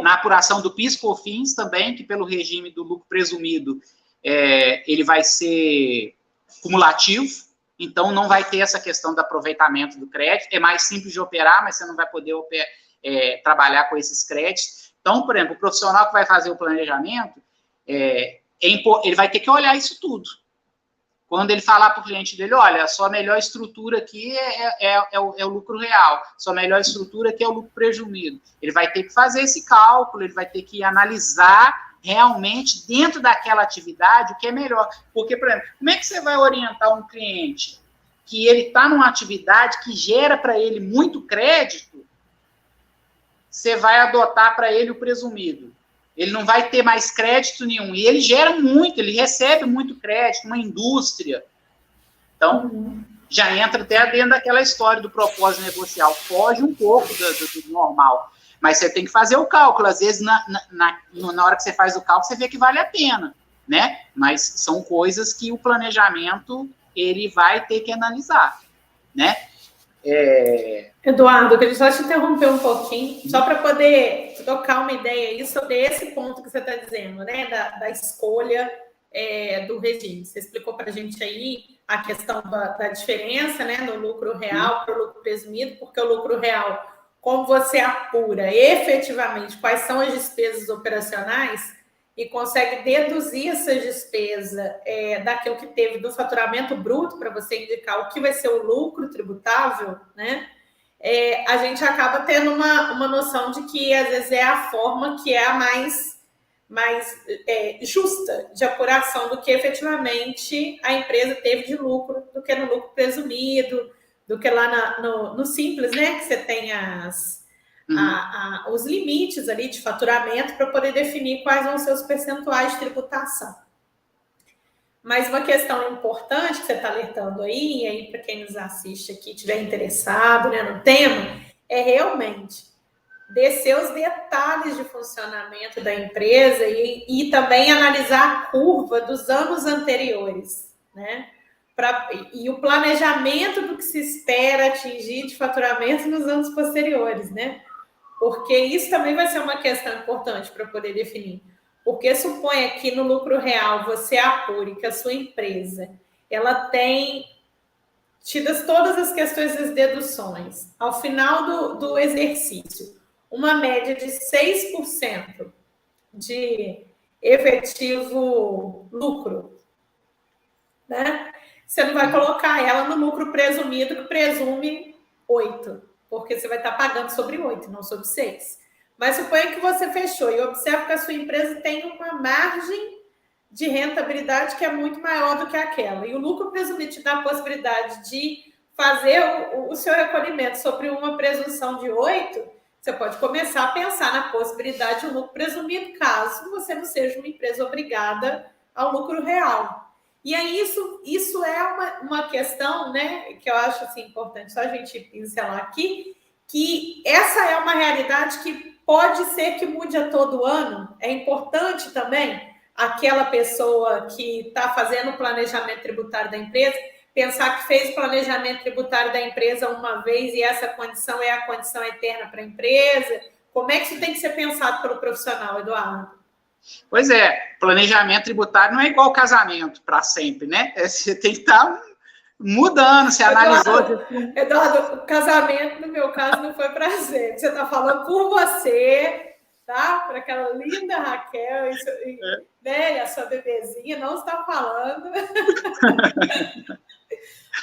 na apuração do PIS/COFINS também, que pelo regime do lucro presumido, ele vai ser cumulativo, então não vai ter essa questão do aproveitamento do crédito, é mais simples de operar, mas você não vai poder trabalhar com esses créditos. Então, por exemplo, o profissional que vai fazer o planejamento, ele vai ter que olhar isso tudo. Quando ele falar para o cliente dele, olha, a sua melhor estrutura aqui é o lucro real, sua melhor estrutura aqui é o lucro presumido. Ele vai ter que fazer esse cálculo, ele vai ter que analisar realmente dentro daquela atividade o que é melhor. Porque, por exemplo, como é que você vai orientar um cliente que ele está numa atividade que gera para ele muito crédito, você vai adotar para ele o presumido? Ele não vai ter mais crédito nenhum. E ele gera muito, ele recebe muito crédito, uma indústria. Então, já entra até dentro daquela história do propósito negocial. Foge um pouco do normal. Mas você tem que fazer o cálculo. Às vezes, na hora que você faz o cálculo, você vê que vale a pena, né? Mas são coisas que o planejamento, ele vai ter que analisar, né? Eduardo, eu queria só te interromper um pouquinho, só para poder tocar uma ideia aí sobre esse ponto que você está dizendo, né, da escolha do regime. Você explicou para a gente aí a questão da diferença, né, no lucro real para o lucro presumido, porque o lucro real, como você apura efetivamente quais são as despesas operacionais e consegue deduzir essa despesa daquilo que teve do faturamento bruto para você indicar o que vai ser o lucro tributável, né? A gente acaba tendo uma noção de que às vezes é a forma que é a mais justa de apuração do que efetivamente a empresa teve de lucro, do que no lucro presumido, do que lá no simples, né? Que você tem os limites ali de faturamento para poder definir quais vão ser os percentuais de tributação. Mas uma questão importante que você está alertando aí, e aí para quem nos assiste aqui, estiver interessado, né, no tema, é realmente descer os detalhes de funcionamento da empresa e também analisar a curva dos anos anteriores, né? E o planejamento do que se espera atingir de faturamento nos anos posteriores, né? Porque isso também vai ser uma questão importante para poder definir. Porque suponha que no lucro real você apure que a sua empresa ela tem tidas todas as questões das deduções. Ao final do exercício, uma média de 6% de efetivo lucro, né? Você não vai colocar ela no lucro presumido, que presume 8, porque você vai estar pagando sobre 8, não sobre 6. Mas suponha que você fechou e observa que a sua empresa tem uma margem de rentabilidade que é muito maior do que aquela. E o lucro presumido te dá a possibilidade de fazer o seu recolhimento sobre uma presunção de 8, você pode começar a pensar na possibilidade de um lucro presumido, caso você não seja uma empresa obrigada ao lucro real. E aí isso é uma questão, né, que eu acho assim, importante só a gente pincelar aqui, que essa é uma realidade que pode ser que mude a todo ano. É importante também aquela pessoa que está fazendo o planejamento tributário da empresa pensar que fez o planejamento tributário da empresa uma vez e essa condição é a condição eterna para a empresa. Como é que isso tem que ser pensado pelo profissional, Eduardo? Pois é, planejamento tributário não é igual casamento para sempre, né? Você tem que estar mudando, você analisou. Eduardo, o casamento, no meu caso, não foi prazer. Você está falando por você, tá? Para aquela linda Raquel né? E a sua bebezinha, não está falando.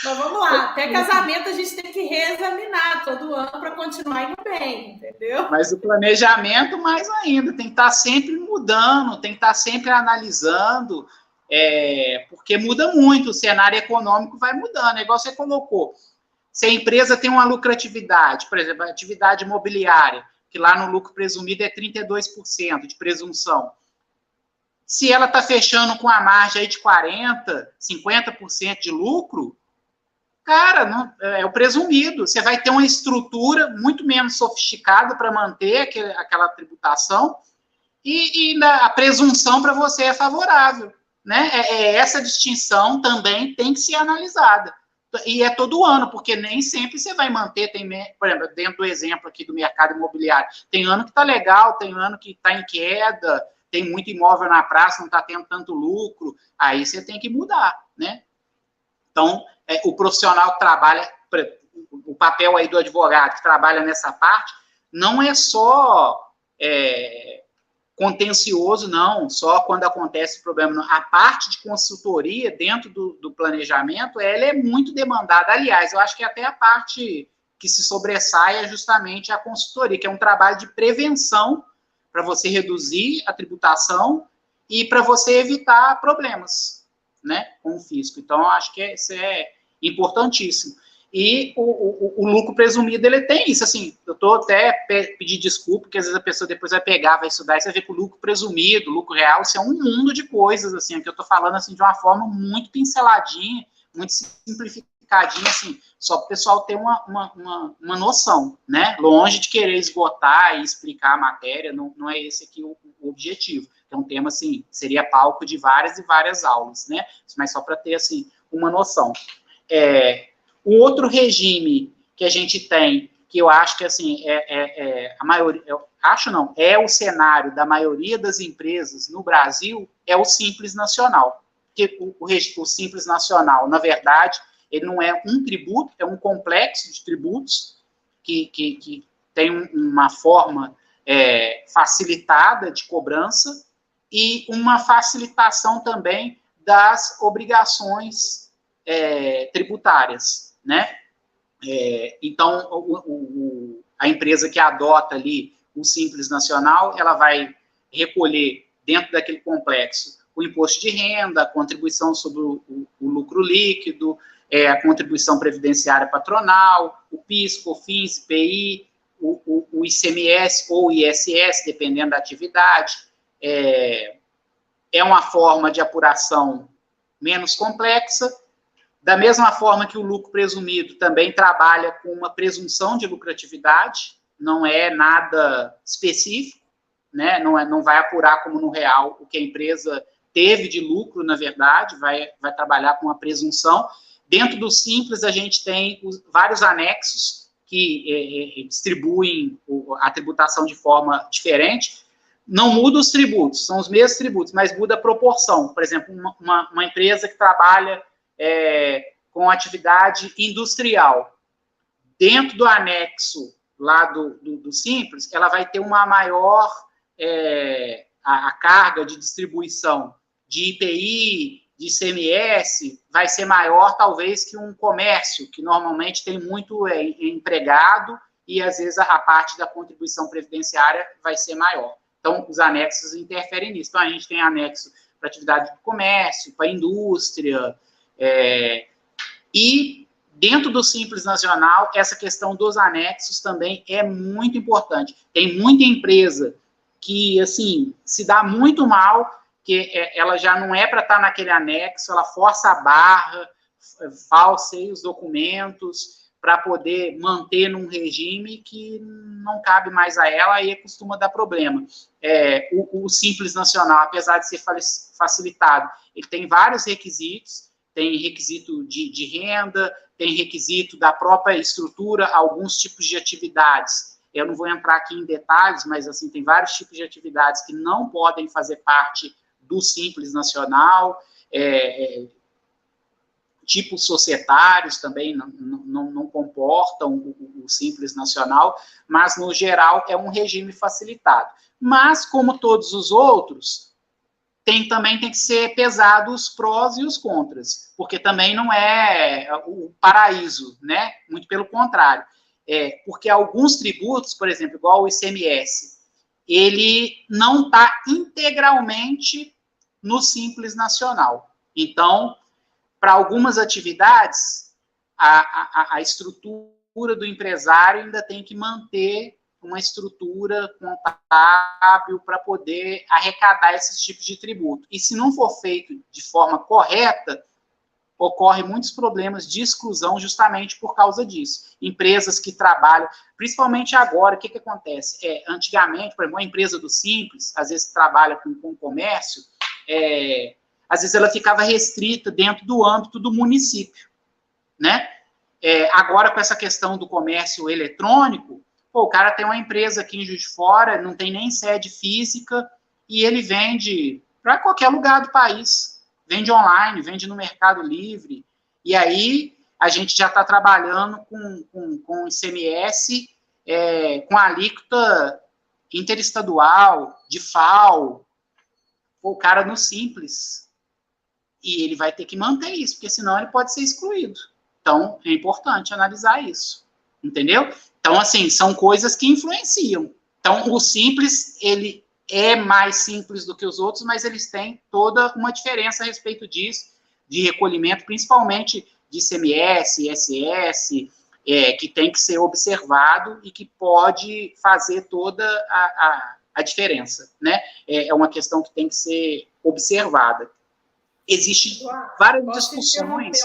Mas vamos lá, até casamento a gente tem que reexaminar todo ano para continuar indo bem, entendeu? Mas o planejamento, mais ainda, tem que estar sempre mudando, tem que estar sempre analisando, porque muda muito, o cenário econômico vai mudando, é igual você colocou. Se a empresa tem uma lucratividade, por exemplo, a atividade imobiliária, que lá no lucro presumido é 32% de presunção, se ela está fechando com a margem aí de 40%, 50% de lucro, cara, não, é o presumido. Você vai ter uma estrutura muito menos sofisticada para manter aquela tributação e a presunção para você é favorável. Né? Essa distinção também tem que ser analisada. E é todo ano, porque nem sempre você vai manter, por exemplo, dentro do exemplo aqui do mercado imobiliário, tem ano que está legal, tem ano que está em queda, tem muito imóvel na praça, não está tendo tanto lucro, aí você tem que mudar, né? Então, o profissional que trabalha, o papel aí do advogado que trabalha nessa parte, não é só contencioso, não, só quando acontece o problema. Não. A parte de consultoria dentro do planejamento, ela é muito demandada. Aliás, eu acho que até a parte que se sobressai é justamente a consultoria, que é um trabalho de prevenção para você reduzir a tributação e para você evitar problemas, né, com o fisco. Então, eu acho que isso é importantíssimo. E o lucro presumido, ele tem isso, assim, eu estou até pedindo desculpa, porque às vezes a pessoa depois vai pegar, vai estudar, e você vê que o lucro presumido, o lucro real, isso é um mundo de coisas, assim, que eu estou falando, assim, de uma forma muito pinceladinha, muito simplificadinha, assim, só para o pessoal ter uma noção, né, longe de querer esgotar e explicar a matéria, não é esse aqui o objetivo. É um tema, assim, seria palco de várias e várias aulas, né? Mas só para ter, assim, uma noção. O outro regime que a gente tem, que eu acho que, assim, a maioria, é o cenário da maioria das empresas no Brasil, é o Simples Nacional. Porque o Simples Nacional, na verdade, ele não é um tributo, é um complexo de tributos que tem uma forma facilitada de cobrança, e uma facilitação também das obrigações tributárias, né? Então, a empresa que adota ali o Simples Nacional, ela vai recolher dentro daquele complexo o imposto de renda, a contribuição sobre o lucro líquido, a contribuição previdenciária patronal, o PIS, COFINS, IPI, o ICMS ou ISS, dependendo da atividade. É uma forma de apuração menos complexa, da mesma forma que o lucro presumido também trabalha com uma presunção de lucratividade, não é nada específico, né? Não vai apurar como no real o que a empresa teve de lucro, na verdade, vai trabalhar com uma presunção. Dentro do Simples, a gente tem vários anexos que distribuem a tributação de forma diferente. Não muda os tributos, são os mesmos tributos, mas muda a proporção. Por exemplo, uma empresa que trabalha com atividade industrial, dentro do anexo lá do Simples, ela vai ter uma maior a carga de distribuição de IPI, de ICMS, vai ser maior, talvez, que um comércio, que normalmente tem muito empregado e, às vezes, a parte da contribuição previdenciária vai ser maior. Então, os anexos interferem nisso. Então, a gente tem anexo para atividade do comércio, para indústria, e dentro do Simples Nacional, essa questão dos anexos também é muito importante. Tem muita empresa que, assim, se dá muito mal, que ela já não é para estar naquele anexo, ela força a barra, falseia os documentos para poder manter num regime que não cabe mais a ela e costuma dar problema. O Simples Nacional, apesar de ser facilitado, ele tem vários requisitos, tem requisito de renda, tem requisito da própria estrutura, alguns tipos de atividades. Eu não vou entrar aqui em detalhes, mas assim, tem vários tipos de atividades que não podem fazer parte do Simples Nacional, tipos societários também não comportam o Simples Nacional, mas, no geral, é um regime facilitado. Mas, como todos os outros, também tem que ser pesado os prós e os contras, porque também não é o paraíso, né? Muito pelo contrário. Porque alguns tributos, por exemplo, igual o ICMS, ele não está integralmente no Simples Nacional. Então, para algumas atividades, a estrutura do empresário ainda tem que manter uma estrutura contábil para poder arrecadar esses tipos de tributo. E se não for feito de forma correta, ocorrem muitos problemas de exclusão justamente por causa disso. Empresas que trabalham, principalmente agora, o que acontece? Antigamente, por exemplo, uma empresa do Simples, às vezes trabalha com comércio, às vezes ela ficava restrita dentro do âmbito do município, né? Agora, com essa questão do comércio eletrônico, o cara tem uma empresa aqui em Juiz de Fora, não tem nem sede física, e ele vende para qualquer lugar do país. Vende online, vende no Mercado Livre, e aí a gente já está trabalhando com ICMS, com alíquota interestadual, de FAO, o cara no Simples. E ele vai ter que manter isso, porque senão ele pode ser excluído. Então, é importante analisar isso. Entendeu? Então, assim, são coisas que influenciam. Então, o Simples, ele é mais simples do que os outros, mas eles têm toda uma diferença a respeito disso, de recolhimento, principalmente de ICMS, ISS, que tem que ser observado e que pode fazer toda a diferença, né? É uma questão que tem que ser observada. Existem várias discussões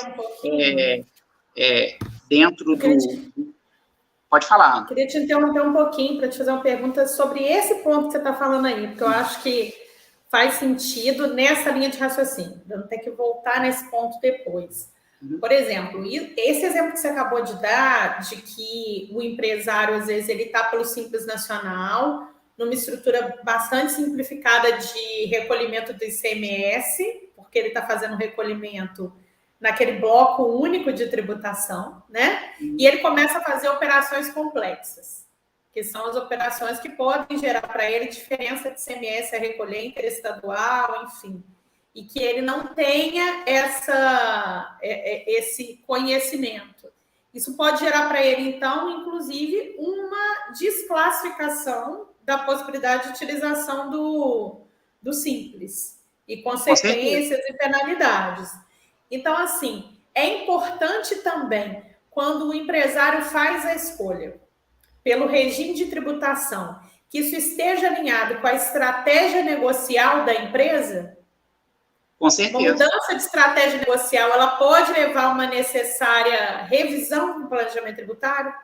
dentro do... Pode falar, Ana. Queria te interromper um pouquinho para te fazer uma pergunta sobre esse ponto que você está falando aí, porque eu acho que faz sentido nessa linha de raciocínio. Eu não tenho que voltar nesse ponto depois. Por exemplo, esse exemplo que você acabou de dar, de que o empresário, às vezes, ele está pelo Simples Nacional, numa estrutura bastante simplificada de recolhimento do ICMS, porque ele está fazendo recolhimento naquele bloco único de tributação, né? E ele começa a fazer operações complexas, que são as operações que podem gerar para ele diferença de ICMS a recolher interestadual, enfim, e que ele não tenha esse conhecimento. Isso pode gerar para ele, então, inclusive, uma desclassificação da possibilidade de utilização do Simples, e consequências e penalidades. Então, assim, é importante também, quando o empresário faz a escolha pelo regime de tributação, que isso esteja alinhado com a estratégia negocial da empresa? Com certeza. Uma mudança de estratégia negocial, ela pode levar a uma necessária revisão do planejamento tributário?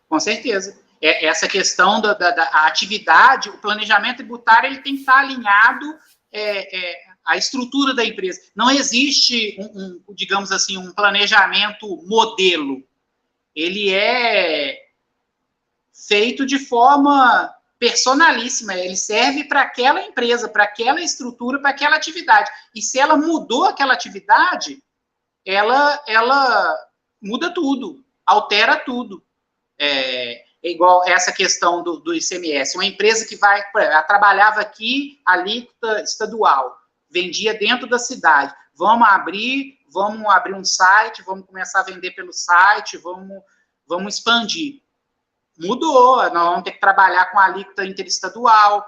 Com certeza. Essa questão da atividade, o planejamento tributário, ele tem que estar alinhado à estrutura da empresa. Não existe, digamos assim, um planejamento modelo. Ele é feito de forma personalíssima, ele serve para aquela empresa, para aquela estrutura, para aquela atividade. E se ela mudou aquela atividade, ela muda tudo, altera tudo. É igual essa questão do ICMS. Uma empresa que ela trabalhava aqui, alíquota estadual, vendia dentro da cidade. Vamos abrir um site, vamos começar a vender pelo site, vamos expandir. Mudou, nós vamos ter que trabalhar com a alíquota interestadual.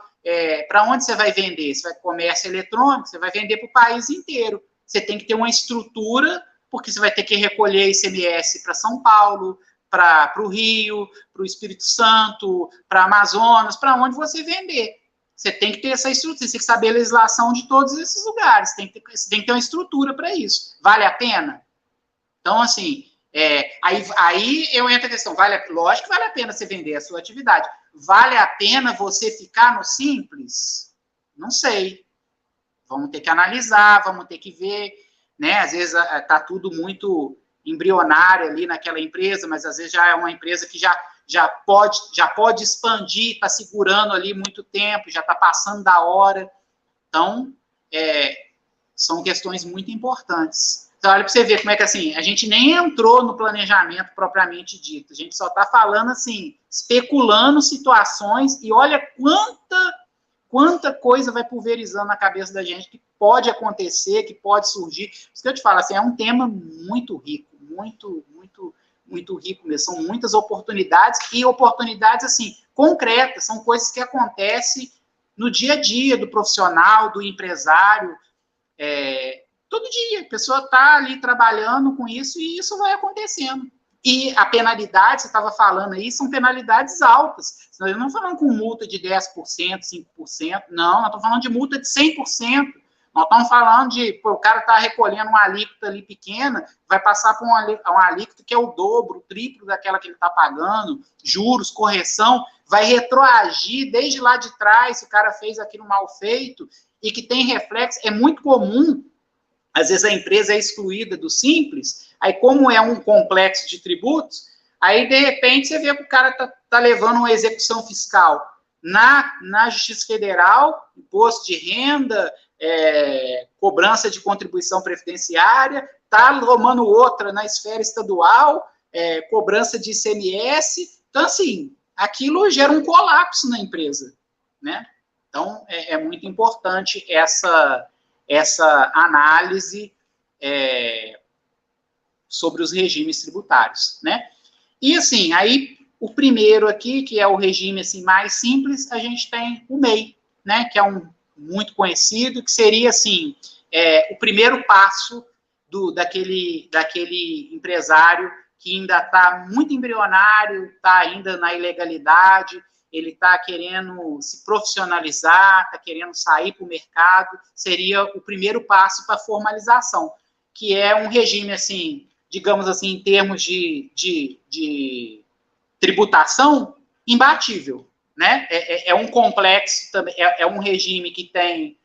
Para onde você vai vender? Você vai comércio eletrônico, você vai vender para o país inteiro. Você tem que ter uma estrutura, porque você vai ter que recolher ICMS para São Paulo, para o Rio, para o Espírito Santo, para Amazonas, para onde você vender. Você tem que ter essa estrutura, você tem que saber a legislação de todos esses lugares, você tem que ter uma estrutura para isso. Vale a pena? Então, assim, aí eu entro a questão, lógico que vale a pena você vender a sua atividade. Vale a pena você ficar no simples? Não sei. Vamos ter que analisar, vamos ter que ver, né? Às vezes está tudo muito embrionário ali naquela empresa, mas às vezes já é uma empresa que já pode expandir, está segurando ali muito tempo, já está passando da hora. Então, são questões muito importantes. Então, olha para você ver como é que, assim, a gente nem entrou no planejamento propriamente dito, a gente só está falando, assim, especulando situações, e olha quanta coisa vai pulverizando na cabeça da gente que pode acontecer, que pode surgir. Por isso que eu te falo, assim, é um tema muito rico, muito rico mesmo. São muitas oportunidades, e oportunidades, assim, concretas, são coisas que acontecem no dia a dia do profissional, do empresário, todo dia. A pessoa está ali trabalhando com isso, e isso vai acontecendo. E a penalidade, você estava falando aí, são penalidades altas. Nós não estamos falando com multa de 10%, 5%, não, nós estamos falando de multa de 100%. Nós estamos falando de, o cara está recolhendo uma alíquota ali pequena, vai passar por uma alíquota que é o dobro, o triplo daquela que ele está pagando, juros, correção, vai retroagir desde lá de trás, se o cara fez aquilo mal feito, e que tem reflexo. É muito comum, às vezes a empresa é excluída do Simples, aí como é um complexo de tributos, aí de repente você vê que o cara está levando uma execução fiscal na Justiça Federal, imposto de renda, cobrança de contribuição previdenciária, está tomando outra na esfera estadual, cobrança de ICMS. Então, assim, aquilo gera um colapso na empresa, né? Então, é muito importante essa análise sobre os regimes tributários, né? E, assim, aí, o primeiro aqui, que é o regime, assim, mais simples, a gente tem o MEI, né? Que é um muito conhecido, que seria, assim, o primeiro passo daquele empresário que ainda está muito embrionário, está ainda na ilegalidade, ele está querendo se profissionalizar, está querendo sair para o mercado, seria o primeiro passo para a formalização, que é um regime, assim, digamos assim, em termos de tributação, imbatível, né? É um complexo, também, é um regime que tem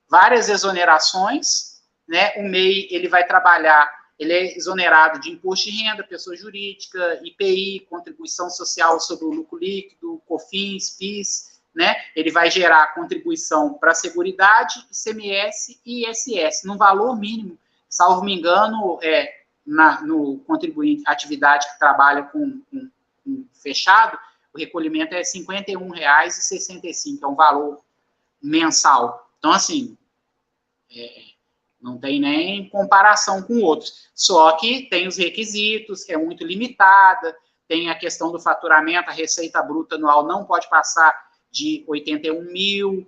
várias exonerações, né? O MEI, ele vai trabalhar, ele é exonerado de imposto de renda, pessoa jurídica, IPI, contribuição social sobre o lucro líquido, COFINS, PIS, né? Ele vai gerar contribuição para a Seguridade, ICMS e ISS, num valor mínimo, salvo me engano, no contribuinte, atividade que trabalha com fechado, o recolhimento é R$ 51,65, é um valor mensal. Então, assim, não tem nem comparação com outros. Só que tem os requisitos, é muito limitada, tem a questão do faturamento, a receita bruta anual não pode passar de 81 mil,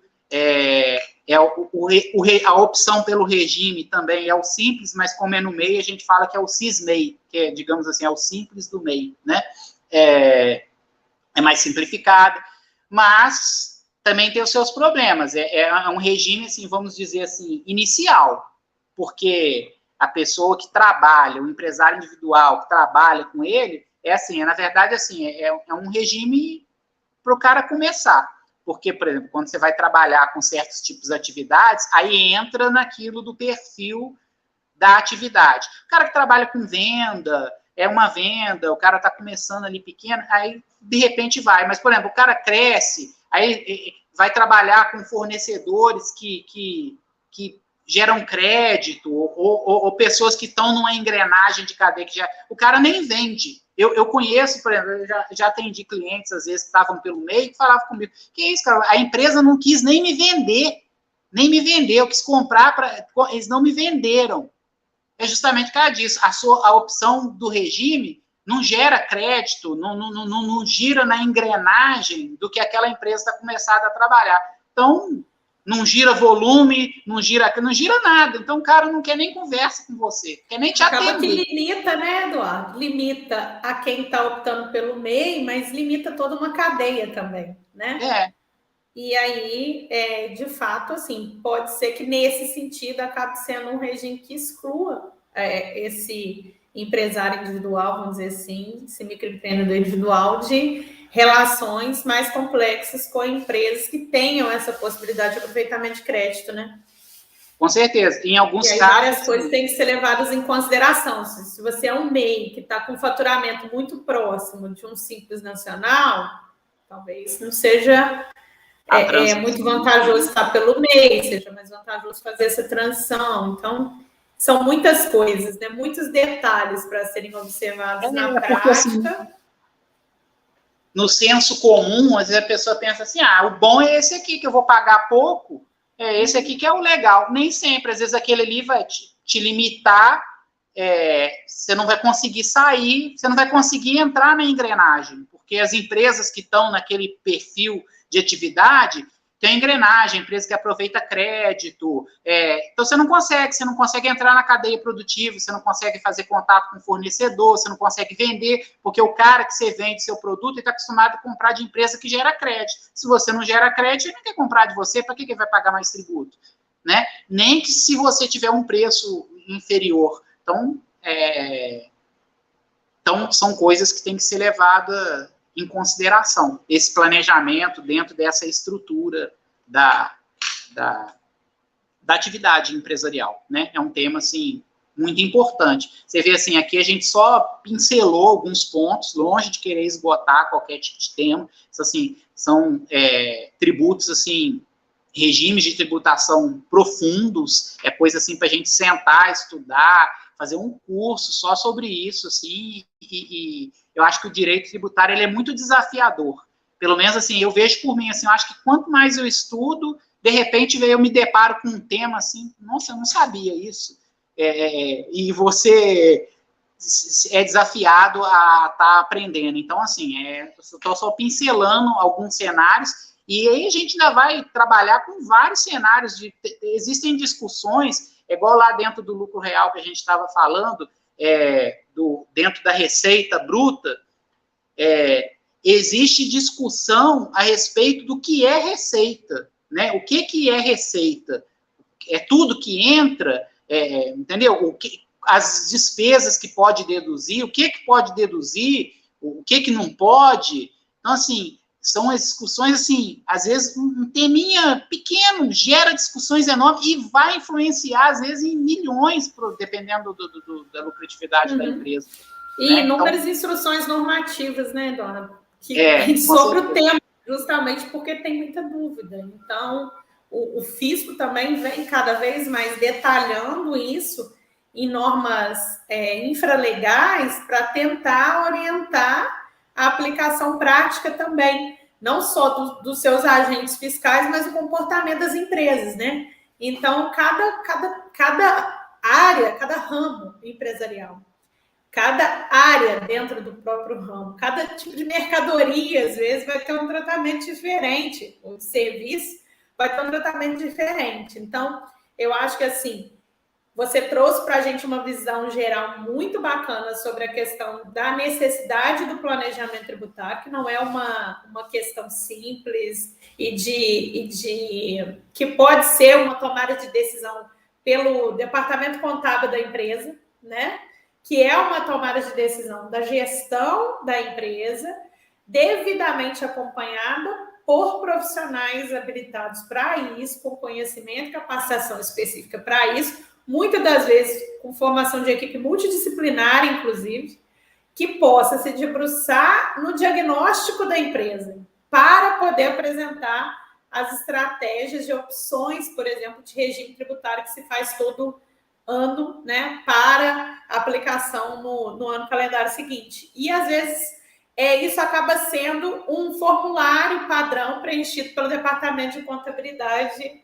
a opção pelo regime também é o simples, mas como é no MEI, a gente fala que é o CIS-MEI, que é, digamos assim, é o simples do MEI, né? É mais simplificado, mas também tem os seus problemas. É um regime, assim, vamos dizer assim, inicial, porque a pessoa que trabalha, o empresário individual que trabalha com ele, na verdade, assim, é um regime para o cara começar. Porque, por exemplo, quando você vai trabalhar com certos tipos de atividades, aí entra naquilo do perfil da atividade. O cara que trabalha com venda, o cara está começando ali pequeno, aí de repente vai. Mas, por exemplo, o cara cresce, aí vai trabalhar com fornecedores que geram crédito, ou pessoas que estão numa engrenagem de cadeia que o cara nem vende. Eu conheço, por exemplo, eu já atendi clientes, às vezes, que estavam pelo meio, que falavam comigo, que isso, cara, a empresa não quis nem me vender, eu quis comprar, eles não me venderam. É justamente por causa disso. A opção do regime não gera crédito, não gira na engrenagem do que aquela empresa está começando a trabalhar. Então, não gira volume, não gira nada. Então, o cara não quer nem conversa com você, quer nem te atender. Acaba que limita, né, Eduardo? Limita a quem está optando pelo MEI, mas limita toda uma cadeia também, né? E aí, de fato, assim, pode ser que nesse sentido acabe sendo um regime que exclua esse empresário individual, vamos dizer assim, esse microempreendedor individual, de relações mais complexas com empresas que tenham essa possibilidade de aproveitamento de crédito, né? Com certeza. Em alguns casos... várias coisas têm que ser levadas em consideração. Se você é um MEI que está com um faturamento muito próximo de um Simples Nacional, talvez não seja muito vantajoso estar pelo MEI, seja mais vantajoso fazer essa transição. Então, são muitas coisas, né? Muitos detalhes para serem observados na prática. Assim, no senso comum, às vezes a pessoa pensa assim, o bom é esse aqui, que eu vou pagar pouco, é esse aqui que é o legal. Nem sempre, às vezes aquele ali vai te limitar, você não vai conseguir sair, você não vai conseguir entrar na engrenagem, porque as empresas que estão naquele perfil de atividade tem engrenagem, empresa que aproveita crédito, então você não consegue entrar na cadeia produtiva, você não consegue fazer contato com o fornecedor, você não consegue vender, porque o cara que você vende seu produto está acostumado a comprar de empresa que gera crédito. Se você não gera crédito, ele não quer comprar de você, para que ele vai pagar mais tributo? Né? Nem que se você tiver um preço inferior. Então são coisas que têm que ser levadas em consideração, esse planejamento dentro dessa estrutura da atividade empresarial, né? É um tema, assim, muito importante. Você vê, assim, aqui a gente só pincelou alguns pontos, longe de querer esgotar qualquer tipo de tema. Isso, assim, são tributos, assim, regimes de tributação profundos, coisa, assim, para a gente sentar, estudar, fazer um curso só sobre isso, assim, e eu acho que o direito tributário ele é muito desafiador. Pelo menos, assim, eu vejo por mim, assim, eu acho que quanto mais eu estudo, de repente eu me deparo com um tema assim, nossa, eu não sabia isso. E você é desafiado a estar aprendendo. Então, assim, eu estou só pincelando alguns cenários, e aí a gente ainda vai trabalhar com vários cenários. Existem discussões, igual lá dentro do lucro real que a gente estava falando, dentro da receita bruta, existe discussão a respeito do que é receita, né? O que é receita? É tudo que entra, entendeu? As despesas que pode deduzir, o que pode deduzir, o que não pode. Então, assim, são as discussões, assim, às vezes um teminha pequeno gera discussões enormes e vai influenciar, às vezes, em milhões, dependendo da lucratividade da empresa. E né? inúmeras instruções normativas, né, Dona? Sobre o tema, justamente porque tem muita dúvida. Então, o fisco também vem cada vez mais detalhando isso em normas infralegais para tentar orientar a aplicação prática também, não só dos seus fiscais, mas o comportamento das empresas, né? Então, cada área, cada ramo empresarial, cada área dentro do próprio ramo, cada tipo de mercadoria, às vezes, vai ter um tratamento diferente, o serviço vai ter um tratamento diferente. Então, eu acho que, assim, Você trouxe para a gente uma visão geral muito bacana sobre a questão da necessidade do planejamento tributário, que não é uma questão simples que pode ser uma tomada de decisão pelo departamento contábil da empresa, né? Que é uma tomada de decisão da gestão da empresa, devidamente acompanhada por profissionais habilitados para isso, com conhecimento e capacitação específica para isso, muitas das vezes com formação de equipe multidisciplinar, inclusive, que possa se debruçar no diagnóstico da empresa, para poder apresentar as estratégias e opções, por exemplo, de regime tributário que se faz todo ano, né, para aplicação no ano calendário seguinte. E, às vezes, isso acaba sendo um formulário padrão preenchido pelo Departamento de Contabilidade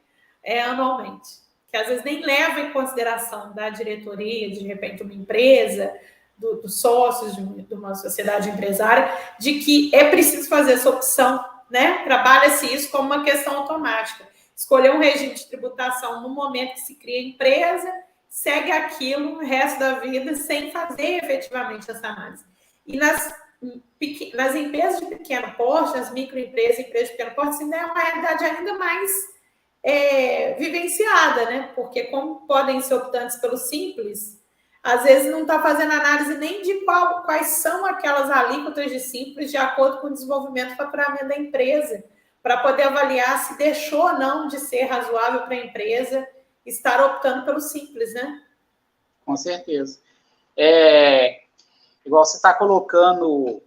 anualmente, que às vezes nem leva em consideração da diretoria, de repente, uma empresa, dos sócios de uma sociedade empresária, de que é preciso fazer essa opção, né? Trabalha-se isso como uma questão automática. Escolher um regime de tributação no momento que se cria a empresa, segue aquilo o resto da vida sem fazer efetivamente essa análise. E nas empresas de pequeno porte, nas microempresas, empresas de pequeno porte, isso ainda é uma realidade ainda mais vivenciada, né? Porque como podem ser optantes pelo simples, às vezes não está fazendo análise nem de quais são aquelas alíquotas de simples de acordo com o desenvolvimento e faturamento da empresa, para poder avaliar se deixou ou não de ser razoável para a empresa estar optando pelo simples, né? Com certeza. Igual você está colocando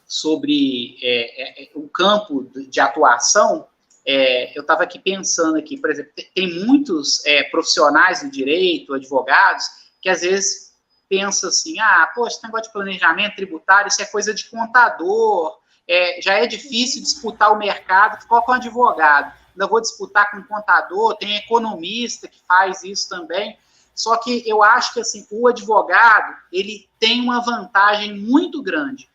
sobre o campo de atuação, eu estava aqui pensando aqui, por exemplo, tem muitos profissionais do direito, advogados, que às vezes pensam assim, poxa, esse negócio de planejamento tributário, isso é coisa de contador, já é difícil disputar o mercado, coloca um advogado, ainda vou disputar com um contador, tem economista que faz isso também. Só que eu acho que assim, o advogado ele tem uma vantagem muito grande.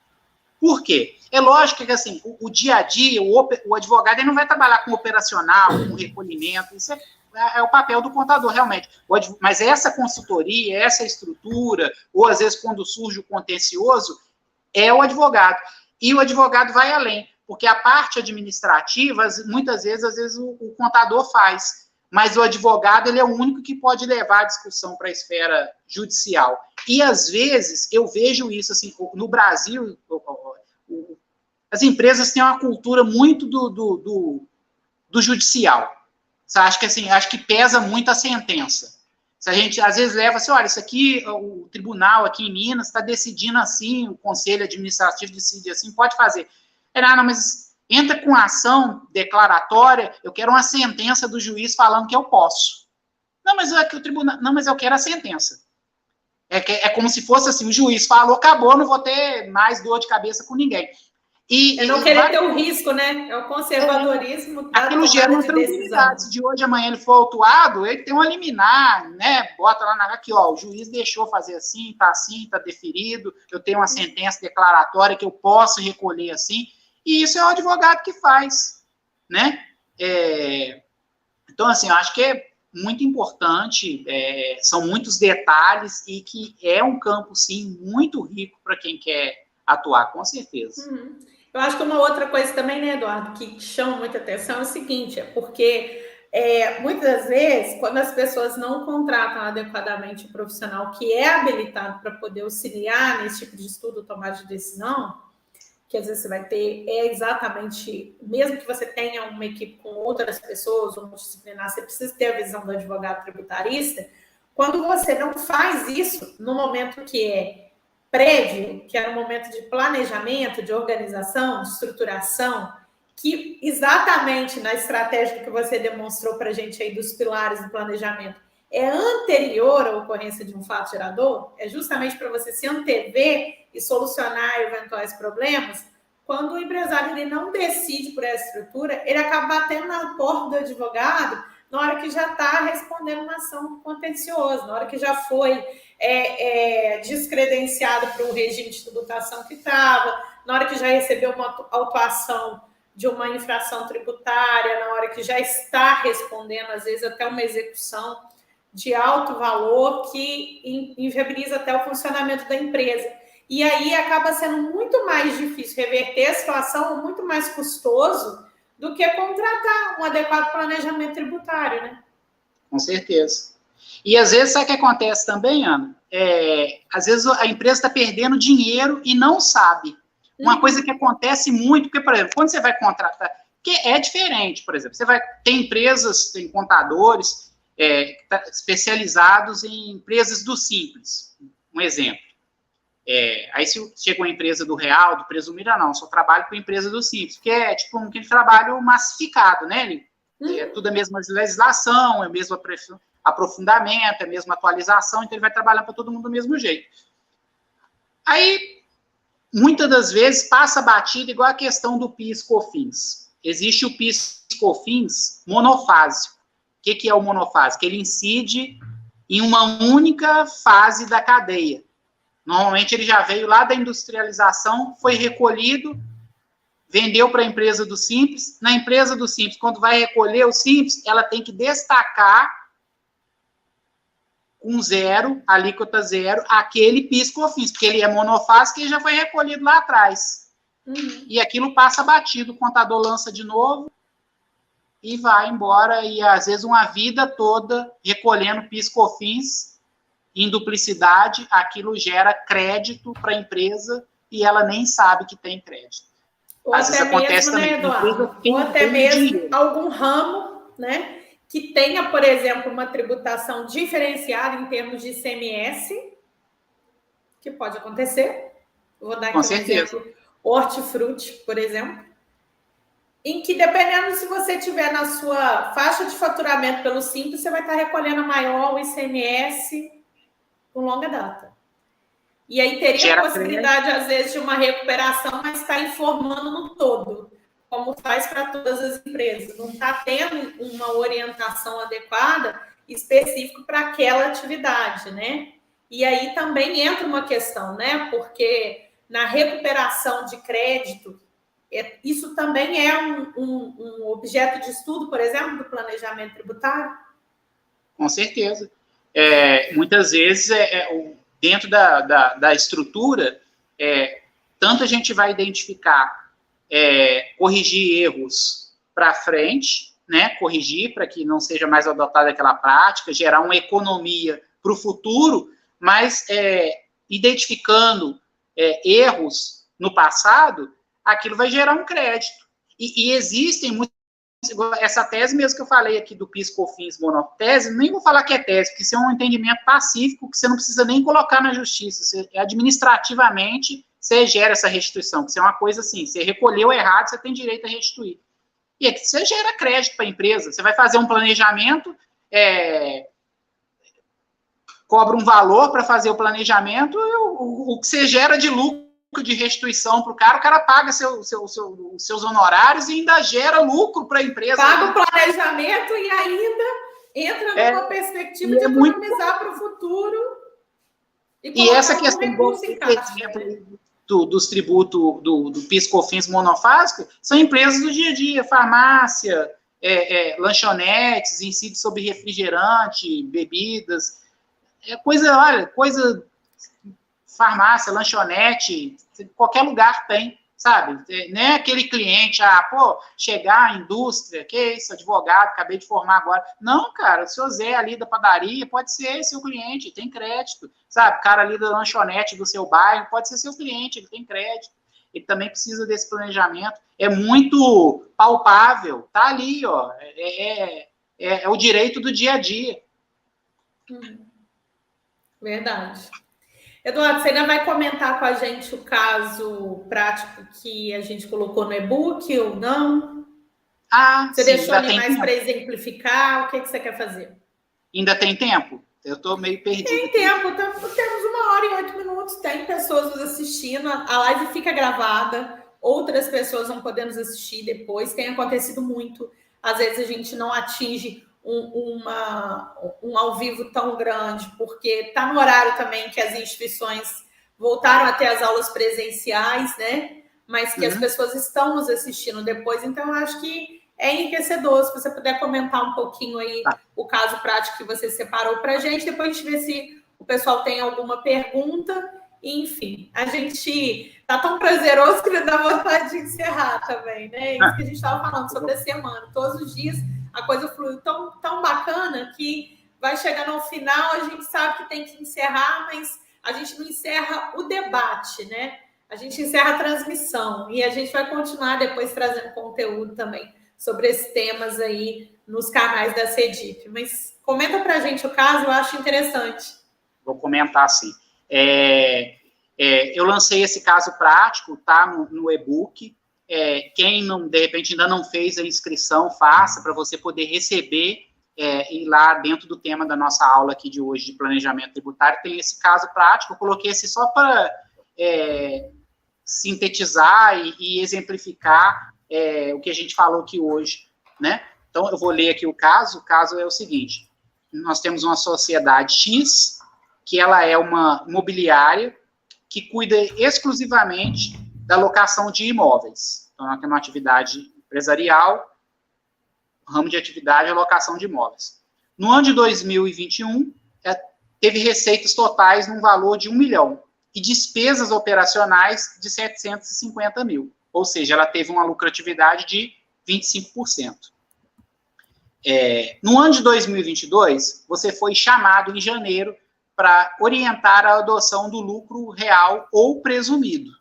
Por quê? É lógico que assim, o dia a dia, o advogado ele não vai trabalhar com operacional, com recolhimento, isso é o papel do contador, realmente. Mas essa consultoria, essa estrutura, ou às vezes quando surge o contencioso, é o advogado. E o advogado vai além, porque a parte administrativa, muitas vezes o contador faz. Mas o advogado ele é o único que pode levar a discussão para a esfera judicial. E, às vezes, eu vejo isso, assim, no Brasil, as empresas têm uma cultura muito do judicial. Acho que pesa muito a sentença. Se a gente, às vezes, leva assim, olha, isso aqui, o tribunal aqui em Minas está decidindo assim, o conselho administrativo decide assim, pode fazer. Não, mas entra com ação declaratória, eu quero uma sentença do juiz falando que eu posso. Não, mas é que o tribunal. Não, mas eu quero a sentença. É como se fosse assim: o juiz falou, acabou, não vou ter mais dor de cabeça com ninguém. É não querer ter o risco, né? É o conservadorismo. Aquilo gera uma tranquilidade. Se de hoje a amanhã ele for autuado, ele tem uma liminar, né? Bota lá aqui, ó, o juiz deixou fazer assim, tá deferido, eu tenho uma sentença declaratória que eu posso recolher assim. E isso é o advogado que faz, né? Então, assim, eu acho que é muito importante, são muitos detalhes e que é um campo, sim, muito rico para quem quer atuar, com certeza. Eu acho que uma outra coisa também, né, Eduardo, que chama muita atenção é o seguinte, porque muitas vezes, quando as pessoas não contratam adequadamente o profissional que é habilitado para poder auxiliar nesse tipo de estudo, tomada de decisão, que às vezes você vai ter, exatamente, mesmo que você tenha uma equipe com outras pessoas, um multidisciplinar, você precisa ter a visão do advogado tributarista. Quando você não faz isso no momento que é prévio, que é no momento de planejamento, de organização, de estruturação, que exatamente na estratégia que você demonstrou para a gente aí dos pilares do planejamento, é anterior à ocorrência de um fato gerador, é justamente para você se antever e solucionar eventuais problemas. Quando o empresário ele não decide por essa estrutura, ele acaba batendo na porta do advogado na hora que já está respondendo uma ação contenciosa, na hora que já foi descredenciado para o regime de tributação que estava, na hora que já recebeu uma autuação de uma infração tributária, na hora que já está respondendo, às vezes, até uma execução de alto valor que inviabiliza até o funcionamento da empresa. E aí acaba sendo muito mais difícil reverter a situação, muito mais custoso do que contratar um adequado planejamento tributário, né? Com certeza. E às vezes, sabe o que acontece também, Ana? Às vezes a empresa está perdendo dinheiro e não sabe. Uma coisa que acontece muito, porque, por exemplo, quando você vai contratar, que é diferente, por exemplo, tem empresas, tem contadores especializados em empresas do Simples. Um exemplo. Aí se chega uma empresa do Real, do Presumira, não, só trabalho com a empresa do Simples, que é tipo um trabalho massificado, né? É tudo a mesma legislação, é o mesmo aprofundamento, é a mesma atualização, então ele vai trabalhar para todo mundo do mesmo jeito. Aí, muitas das vezes, passa batido igual a questão do PIS/COFINS. Existe o PIS/COFINS monofásico. O que é o monofásico? Ele incide em uma única fase da cadeia. Normalmente ele já veio lá da industrialização, foi recolhido, vendeu para a empresa do Simples. Na empresa do Simples, quando vai recolher o Simples, ela tem que destacar com zero, alíquota zero, aquele PIS/COFINS, porque ele é monofásico e já foi recolhido lá atrás. E aquilo passa batido, o contador lança de novo e vai embora, e às vezes uma vida toda recolhendo PIS/COFINS em duplicidade, aquilo gera crédito para a empresa e ela nem sabe que tem crédito. Ou às vezes acontece mesmo, também, né, Eduardo? Ou até mesmo algum ramo, né, que tenha, por exemplo, uma tributação diferenciada em termos de ICMS, que pode acontecer. Vou dar aqui um exemplo. Hortifruti, por exemplo, em que, dependendo se você tiver na sua faixa de faturamento pelo Simples, você vai estar recolhendo a maior ICMS com longa data. E aí teria a possibilidade, às vezes, de uma recuperação, mas está informando no todo, como faz para todas as empresas. Não está tendo uma orientação adequada específica para aquela atividade, né? E aí também entra uma questão, né? Porque na recuperação de crédito, isso também é um objeto de estudo, por exemplo, do planejamento tributário? Com certeza. Muitas vezes, dentro da estrutura, tanto a gente vai identificar, corrigir erros para frente, né, corrigir para que não seja mais adotada aquela prática, gerar uma economia para o futuro, mas identificando erros no passado, aquilo vai gerar um crédito. E existem muitos. Essa tese mesmo que eu falei aqui do PIS/COFINS monotese, nem vou falar que é tese, porque isso é um entendimento pacífico que você não precisa nem colocar na justiça. Administrativamente, você gera essa restituição, que isso é uma coisa assim, você recolheu errado, você tem direito a restituir. E aqui você gera crédito para a empresa, você vai fazer um planejamento, cobra um valor para fazer o planejamento, o que você gera de lucro de restituição para o cara paga seus honorários e ainda gera lucro para a empresa. Paga o planejamento e ainda entra numa perspectiva de economizar para o futuro. E essa questão, por exemplo, dos tributos do PIS/COFINS monofásico, são empresas do dia a dia, farmácia, lanchonetes, incide sobre refrigerante, bebidas, coisa farmácia, lanchonete, qualquer lugar tem, sabe? Não é aquele cliente, chegar à indústria, que isso, advogado, acabei de formar agora. Não, cara, o seu Zé ali da padaria pode ser seu cliente, tem crédito, sabe? O cara ali da lanchonete do seu bairro pode ser seu cliente, ele tem crédito. Ele também precisa desse planejamento. É muito palpável, tá ali, ó. É o direito do dia a dia. Verdade. Eduardo, você ainda vai comentar com a gente o caso prático que a gente colocou no e-book ou não? Você deixou ali mais para exemplificar? O que você quer fazer? Ainda tem tempo? Eu estou meio perdido. Tem tempo, temos 1h08, tem pessoas nos assistindo, a live fica gravada, outras pessoas vão poder nos assistir depois, tem acontecido muito, às vezes a gente não atinge um ao vivo tão grande, porque está no horário também que as instituições voltaram a ter as aulas presenciais, né? Mas que as pessoas estão nos assistindo depois, então eu acho que é enriquecedor. Se você puder comentar um pouquinho aí o caso prático que você separou para a gente, depois a gente vê se o pessoal tem alguma pergunta. Enfim, a gente tá tão prazeroso que me dá vontade de encerrar também, né? Isso que a gente estava falando sobre a semana. Todos os dias a coisa flui tão bacana que vai chegar no final, a gente sabe que tem que encerrar, mas a gente não encerra o debate, né? A gente encerra a transmissão e a gente vai continuar depois trazendo conteúdo também sobre esses temas aí nos canais da CEDIP. Mas comenta para a gente o caso, eu acho interessante. Vou comentar, sim. Eu lancei esse caso prático, tá, no e-book. Quem, não, de repente, ainda não fez a inscrição, faça, para você poder receber e lá dentro do tema da nossa aula aqui de hoje, de planejamento tributário, tem esse caso prático. Eu coloquei esse só para sintetizar e exemplificar o que a gente falou aqui hoje, né? Então, eu vou ler aqui o caso. O caso é o seguinte: nós temos uma sociedade X, que ela é uma imobiliária que cuida exclusivamente da locação de imóveis. Então, ela tem uma atividade empresarial, ramo de atividade é locação de imóveis. No ano de 2021, teve receitas totais num valor de 1 milhão e despesas operacionais de 750 mil. Ou seja, ela teve uma lucratividade de 25%. No ano de 2022, você foi chamado em janeiro para orientar a adoção do lucro real ou presumido,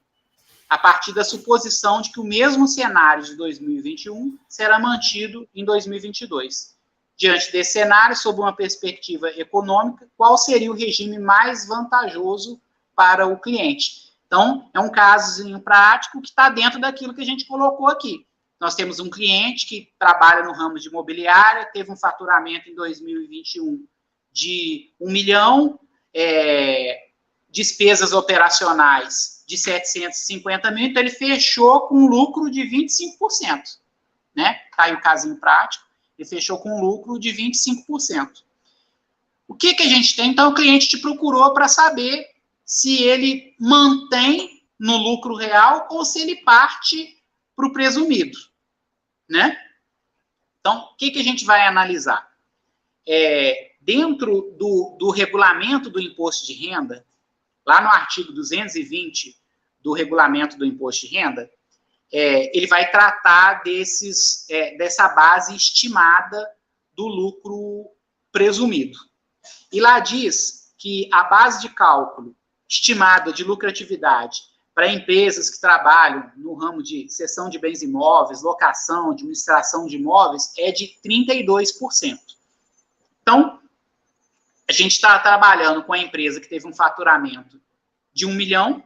a partir da suposição de que o mesmo cenário de 2021 será mantido em 2022. Diante desse cenário, sob uma perspectiva econômica, qual seria o regime mais vantajoso para o cliente? Então, é um casozinho prático que está dentro daquilo que a gente colocou aqui. Nós temos um cliente que trabalha no ramo de imobiliária, teve um faturamento em 2021 de 1 milhão, despesas operacionais de 750 mil, então ele fechou com um lucro de 25%, né? Tá aí o casinho prático, ele fechou com um lucro de 25%. O que a gente tem? Então, o cliente te procurou para saber se ele mantém no lucro real ou se ele parte para o presumido, né? Então, o que a gente vai analisar? Dentro do regulamento do imposto de renda, lá no artigo 220 do regulamento do imposto de renda, ele vai tratar dessa base estimada do lucro presumido. E lá diz que a base de cálculo estimada de lucratividade para empresas que trabalham no ramo de cessão de bens imóveis, locação, administração de imóveis, é de 32%. Então, a gente está trabalhando com a empresa que teve um faturamento de 1 milhão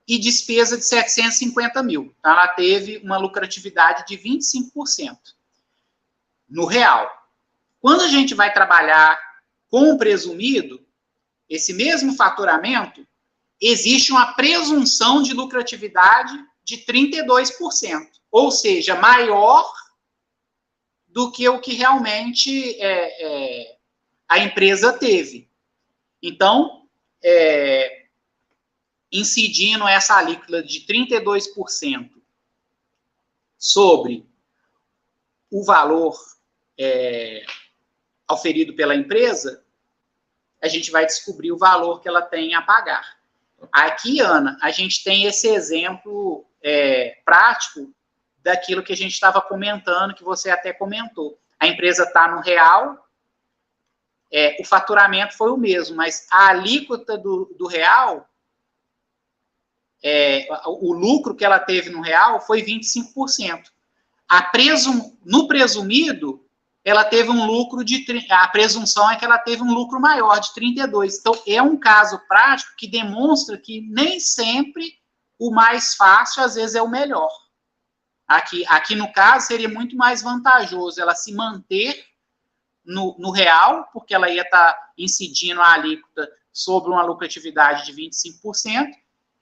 e despesa de 750 mil. Então, ela teve uma lucratividade de 25% no real. Quando a gente vai trabalhar com o presumido, esse mesmo faturamento, existe uma presunção de lucratividade de 32%, ou seja, maior do que o que realmente a empresa teve. Então, incidindo essa alíquota de 32% sobre o valor auferido pela empresa, a gente vai descobrir o valor que ela tem a pagar. Aqui, Ana, a gente tem esse exemplo prático daquilo que a gente estava comentando, que você até comentou. A empresa está no real, o faturamento foi o mesmo, mas a alíquota do real, o lucro que ela teve no real foi 25%. No presumido, ela teve um lucro a presunção é que ela teve um lucro maior, de 32%. Então, é um caso prático que demonstra que nem sempre o mais fácil, às vezes, é o melhor. Aqui no caso, seria muito mais vantajoso ela se manter no real, porque ela ia estar incidindo a alíquota sobre uma lucratividade de 25%,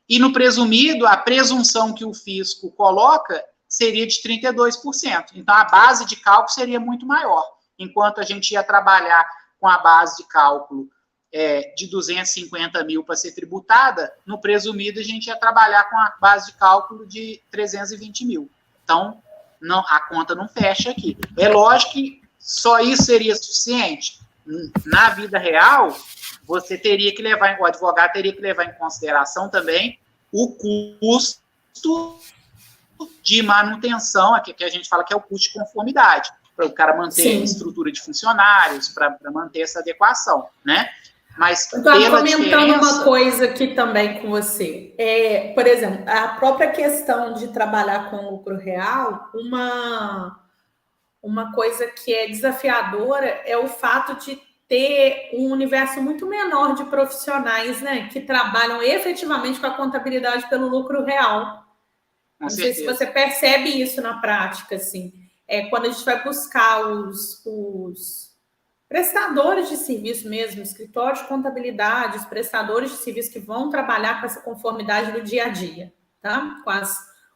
e no presumido, a presunção que o fisco coloca seria de 32%. Então, a base de cálculo seria muito maior. Enquanto a gente ia trabalhar com a base de cálculo de 250 mil para ser tributada, no presumido a gente ia trabalhar com a base de cálculo de 320 mil. Então, não, a conta não fecha aqui. É lógico que só isso seria suficiente. Na vida real, você teria que levar, o advogado teria que levar em consideração também o custo de manutenção, que a gente fala que é o custo de conformidade, para o cara manter a estrutura de funcionários, para manter essa adequação, né? Mas Estou comentando uma coisa aqui também com você. Por exemplo, a própria questão de trabalhar com lucro real, uma coisa que é desafiadora é o fato de ter um universo muito menor de profissionais, né, que trabalham efetivamente com a contabilidade pelo lucro real. Não sei se você percebe isso na prática, assim. Quando a gente vai buscar os prestadores de serviço mesmo, escritórios de contabilidade, os prestadores de serviço que vão trabalhar com essa conformidade no dia a dia, tá?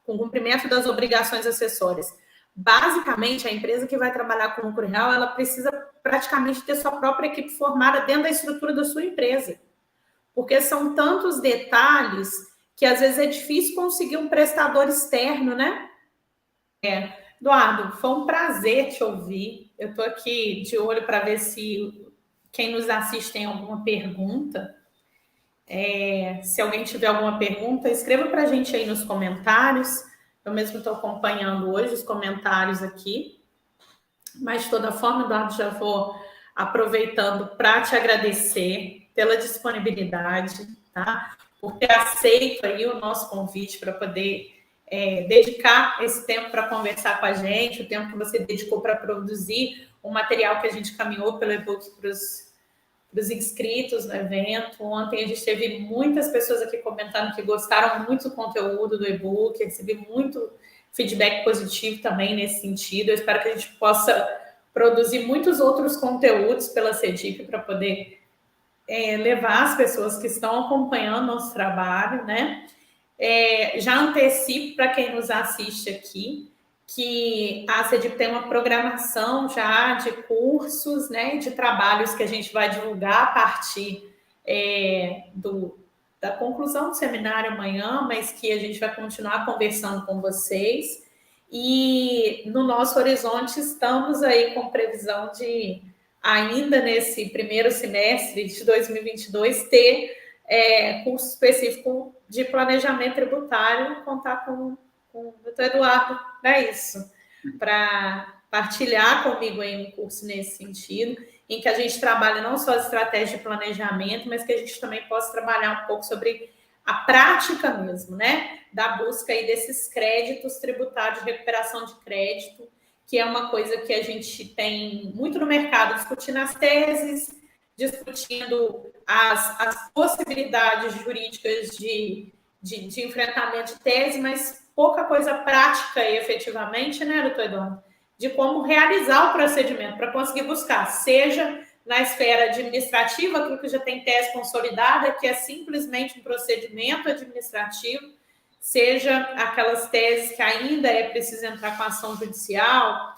Com o cumprimento das obrigações acessórias. Basicamente, a empresa que vai trabalhar com lucro real, ela precisa praticamente ter sua própria equipe formada dentro da estrutura da sua empresa. Porque são tantos detalhes que às vezes é difícil conseguir um prestador externo, né? Eduardo, foi um prazer te ouvir. Eu estou aqui de olho para ver se quem nos assiste tem alguma pergunta. Se alguém tiver alguma pergunta, escreva para a gente aí nos comentários. Eu mesmo estou acompanhando hoje os comentários aqui. Mas, de toda forma, Eduardo, já vou aproveitando para te agradecer pela disponibilidade, tá? Por ter aceito aí o nosso convite para poder dedicar esse tempo para conversar com a gente, o tempo que você dedicou para produzir o material que a gente caminhou pelo e-book para os inscritos no evento. Ontem a gente teve muitas pessoas aqui comentando que gostaram muito do conteúdo do e-book, recebi muito feedback positivo também nesse sentido. Eu espero que a gente possa produzir muitos outros conteúdos pela CEDIP para poder levar as pessoas que estão acompanhando nosso trabalho, né? Já antecipo para quem nos assiste aqui que a CEDIP tem uma programação já de cursos, né, de trabalhos que a gente vai divulgar a partir da conclusão do seminário amanhã, mas que a gente vai continuar conversando com vocês. E no nosso horizonte estamos aí com previsão de, ainda nesse primeiro semestre de 2022, ter curso específico de planejamento tributário, contar com o doutor Eduardo para isso, para partilhar comigo em um curso nesse sentido, em que a gente trabalha não só as estratégias de planejamento, mas que a gente também possa trabalhar um pouco sobre a prática mesmo, né? Da busca aí desses créditos tributários, de recuperação de crédito, que é uma coisa que a gente tem muito no mercado, discutindo as teses, discutindo as possibilidades jurídicas de enfrentamento de tese, mas pouca coisa prática e efetivamente, né, doutor Eduardo, de como realizar o procedimento para conseguir buscar, seja na esfera administrativa, aquilo que já tem tese consolidada, que é simplesmente um procedimento administrativo, seja aquelas teses que ainda é preciso entrar com ação judicial,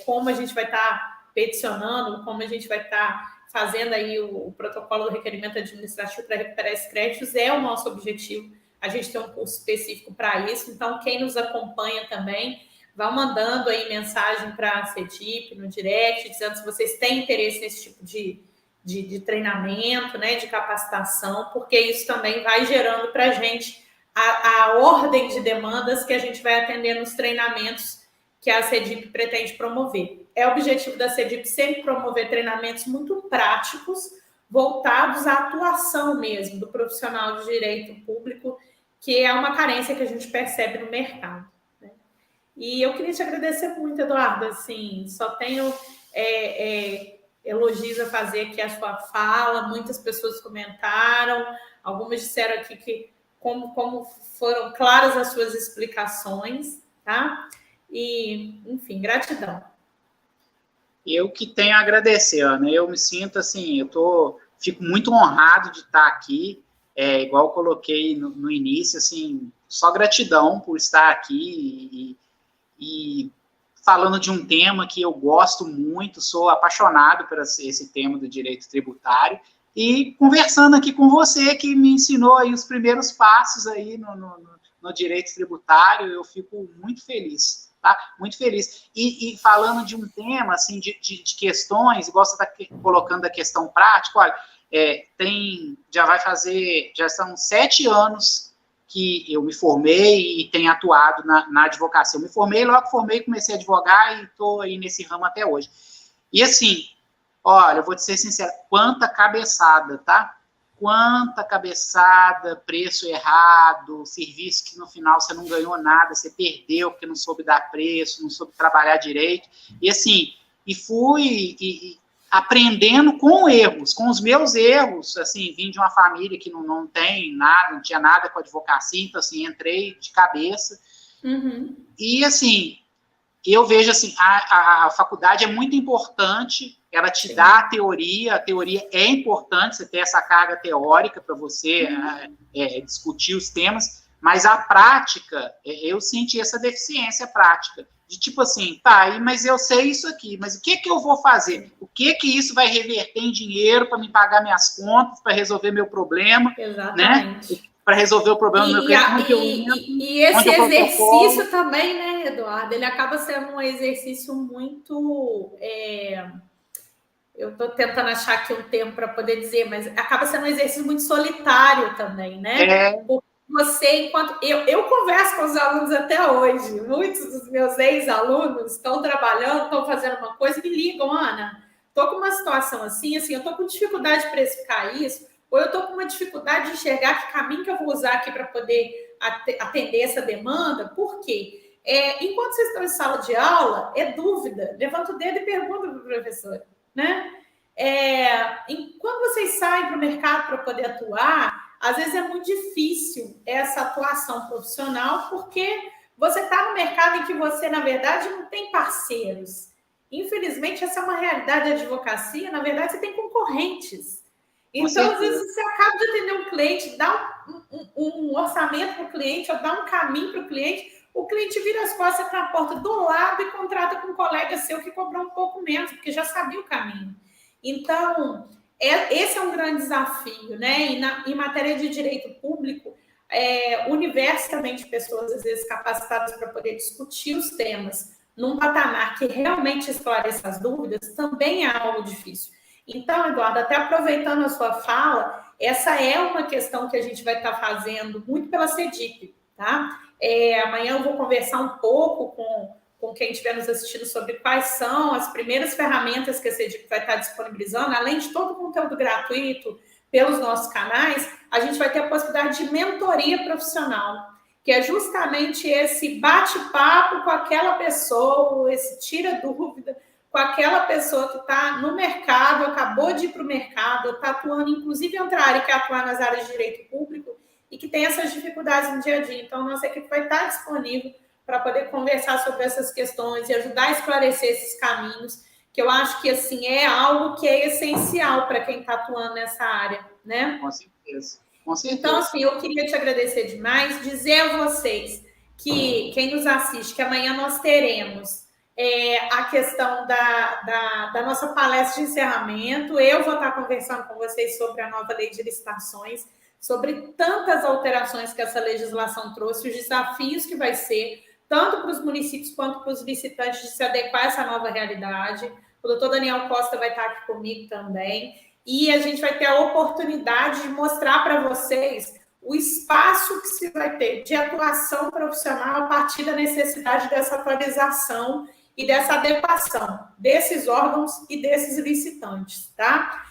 como a gente vai estar peticionando, como a gente vai estar fazendo aí o protocolo do requerimento administrativo para recuperar esses créditos, é o nosso objetivo. A gente tem um curso específico para isso, então quem nos acompanha também, vá mandando aí mensagem para a CEDIP no direct, dizendo se vocês têm interesse nesse tipo de treinamento, né, de capacitação, porque isso também vai gerando para a gente a ordem de demandas que a gente vai atender nos treinamentos que a CEDIP pretende promover. É o objetivo da CEDIP sempre promover treinamentos muito práticos, voltados à atuação mesmo do profissional de direito público, que é uma carência que a gente percebe no mercado, né? E eu queria te agradecer muito, Eduardo, assim, só tenho elogios a fazer aqui a sua fala, muitas pessoas comentaram, algumas disseram aqui que como foram claras as suas explicações, tá? E, enfim, gratidão. Eu que tenho a agradecer, Ana. Eu me sinto assim, fico muito honrado de estar aqui, igual eu coloquei no início, assim, só gratidão por estar aqui e falando de um tema que eu gosto muito, sou apaixonado por esse tema do direito tributário e conversando aqui com você que me ensinou aí os primeiros passos aí no direito tributário, eu fico muito feliz tá? Muito feliz. E falando de um tema, assim, de questões, igual você está colocando a questão prática, olha, já são 7 anos que eu me formei e tenho atuado na advocacia. Eu me formei, logo formei, comecei a advogar e estou aí nesse ramo até hoje. E assim, olha, eu vou te ser sincero, quanta cabeçada, tá? Quanta cabeçada, preço errado, serviço que no final você não ganhou nada, você perdeu porque não soube dar preço, não soube trabalhar direito. E assim, fui aprendendo com erros, com os meus erros, assim, vim de uma família que não tem nada, não tinha nada com advocacia, então assim, entrei de cabeça. E assim, eu vejo assim, a faculdade é muito importante, ela te dá a teoria é importante, você ter essa carga teórica para você discutir os temas, mas a prática, eu senti essa deficiência prática, de tipo assim, tá, mas eu sei isso aqui, mas o que eu vou fazer? O que isso vai reverter em dinheiro para me pagar minhas contas, para resolver meu problema? Exatamente. Né? Para resolver o problema do meu cliente. E esse exercício também, né, Eduardo, ele acaba sendo um exercício muito... eu estou tentando achar aqui um termo para poder dizer, mas acaba sendo um exercício muito solitário também, né? Porque você, enquanto... Eu converso com os alunos até hoje, muitos dos meus ex-alunos estão trabalhando, estão fazendo uma coisa e me ligam, Ana, estou com uma situação assim, eu estou com dificuldade de precificar isso, ou eu estou com uma dificuldade de enxergar que caminho que eu vou usar aqui para poder atender essa demanda. Por quê? Enquanto vocês estão em sala de aula, é dúvida, levanta o dedo e pergunta para o professor, né? Quando vocês saem para o mercado para poder atuar, às vezes é muito difícil essa atuação profissional, porque você está no mercado em que você, na verdade, não tem parceiros. Infelizmente, essa é uma realidade da advocacia. Na verdade, você tem concorrentes. Então, às vezes, você acaba de atender um cliente, dá um orçamento para o cliente, ou dá um caminho para o cliente vira as costas para a porta do lado e contrata com um colega seu que cobrou um pouco menos, porque já sabia o caminho. Então, esse é um grande desafio, né? E em matéria de direito público, o universo também de pessoas, às vezes, capacitadas para poder discutir os temas num patamar que realmente esclareça as dúvidas, também é algo difícil. Então, Eduardo, até aproveitando a sua fala, essa é uma questão que a gente vai estar fazendo muito pela CEDIP, tá? Amanhã eu vou conversar um pouco com quem estiver nos assistindo sobre quais são as primeiras ferramentas que a CEDIP vai estar disponibilizando, além de todo o conteúdo gratuito pelos nossos canais, a gente vai ter a possibilidade de mentoria profissional, que é justamente esse bate-papo com aquela pessoa, esse tira dúvida, com aquela pessoa que está no mercado, acabou de ir para o mercado, está atuando, inclusive, em outra área, que é atuar nas áreas de direito público, e que tem essas dificuldades no dia a dia. Então, nossa equipe vai estar disponível para poder conversar sobre essas questões e ajudar a esclarecer esses caminhos, que eu acho que, assim, é algo que é essencial para quem está atuando nessa área, né? Com certeza. Com certeza. Então, assim, eu queria te agradecer demais, dizer a vocês que, quem nos assiste, que amanhã nós teremos a questão da nossa palestra de encerramento. Eu vou estar conversando com vocês sobre a nova lei de licitações, sobre tantas alterações que essa legislação trouxe, os desafios que vai ser, tanto para os municípios quanto para os licitantes, de se adequar a essa nova realidade. O doutor Daniel Costa vai estar aqui comigo também. E a gente vai ter a oportunidade de mostrar para vocês o espaço que se vai ter de atuação profissional a partir da necessidade dessa atualização e dessa adequação desses órgãos e desses licitantes, tá?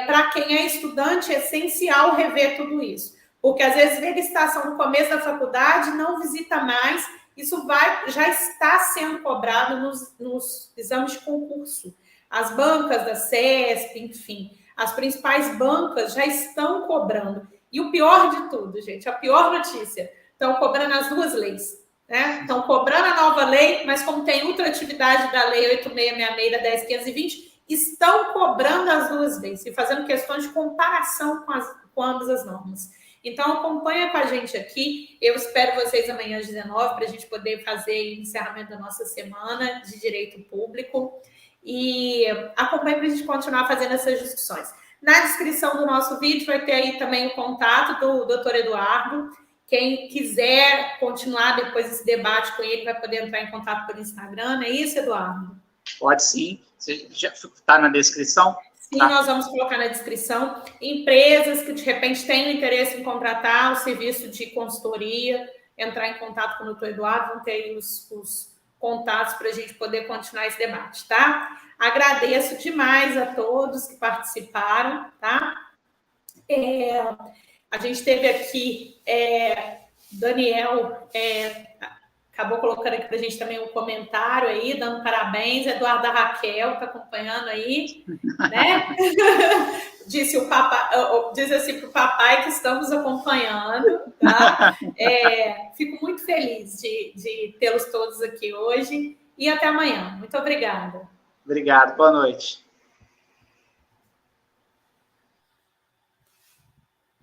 Para quem é estudante, é essencial rever tudo isso, porque às vezes vê licitação no começo da faculdade, não visita mais, isso já está sendo cobrado nos exames de concurso. As bancas da CESP, enfim, as principais bancas já estão cobrando. E o pior de tudo, gente, a pior notícia, estão cobrando as duas leis, né? Estão cobrando a nova lei, mas como tem ultratividade da lei 8666 da 10520, estão cobrando as duas leis e fazendo questões de comparação com ambas as normas. Então, acompanha com a gente aqui. Eu espero vocês amanhã às 19 para a gente poder fazer o encerramento da nossa semana de direito público. E acompanhe para a gente continuar fazendo essas discussões. Na descrição do nosso vídeo vai ter aí também o contato do Dr. Eduardo. Quem quiser continuar depois desse debate com ele vai poder entrar em contato pelo Instagram, não é isso, Eduardo? Pode sim. Você já está na descrição? Sim, tá. Nós vamos colocar na descrição. Empresas que, de repente, tenham interesse em contratar o serviço de consultoria, entrar em contato com o doutor Eduardo, vão ter aí os contatos para a gente poder continuar esse debate, tá? Agradeço demais a todos que participaram, tá? A gente teve aqui Daniel, acabou colocando aqui para a gente também um comentário aí, dando parabéns. Eduardo da Raquel está acompanhando aí, né? Disse assim para o papai que estamos acompanhando, tá? Fico muito feliz de tê-los todos aqui hoje e até amanhã. Muito obrigada. Obrigado, boa noite.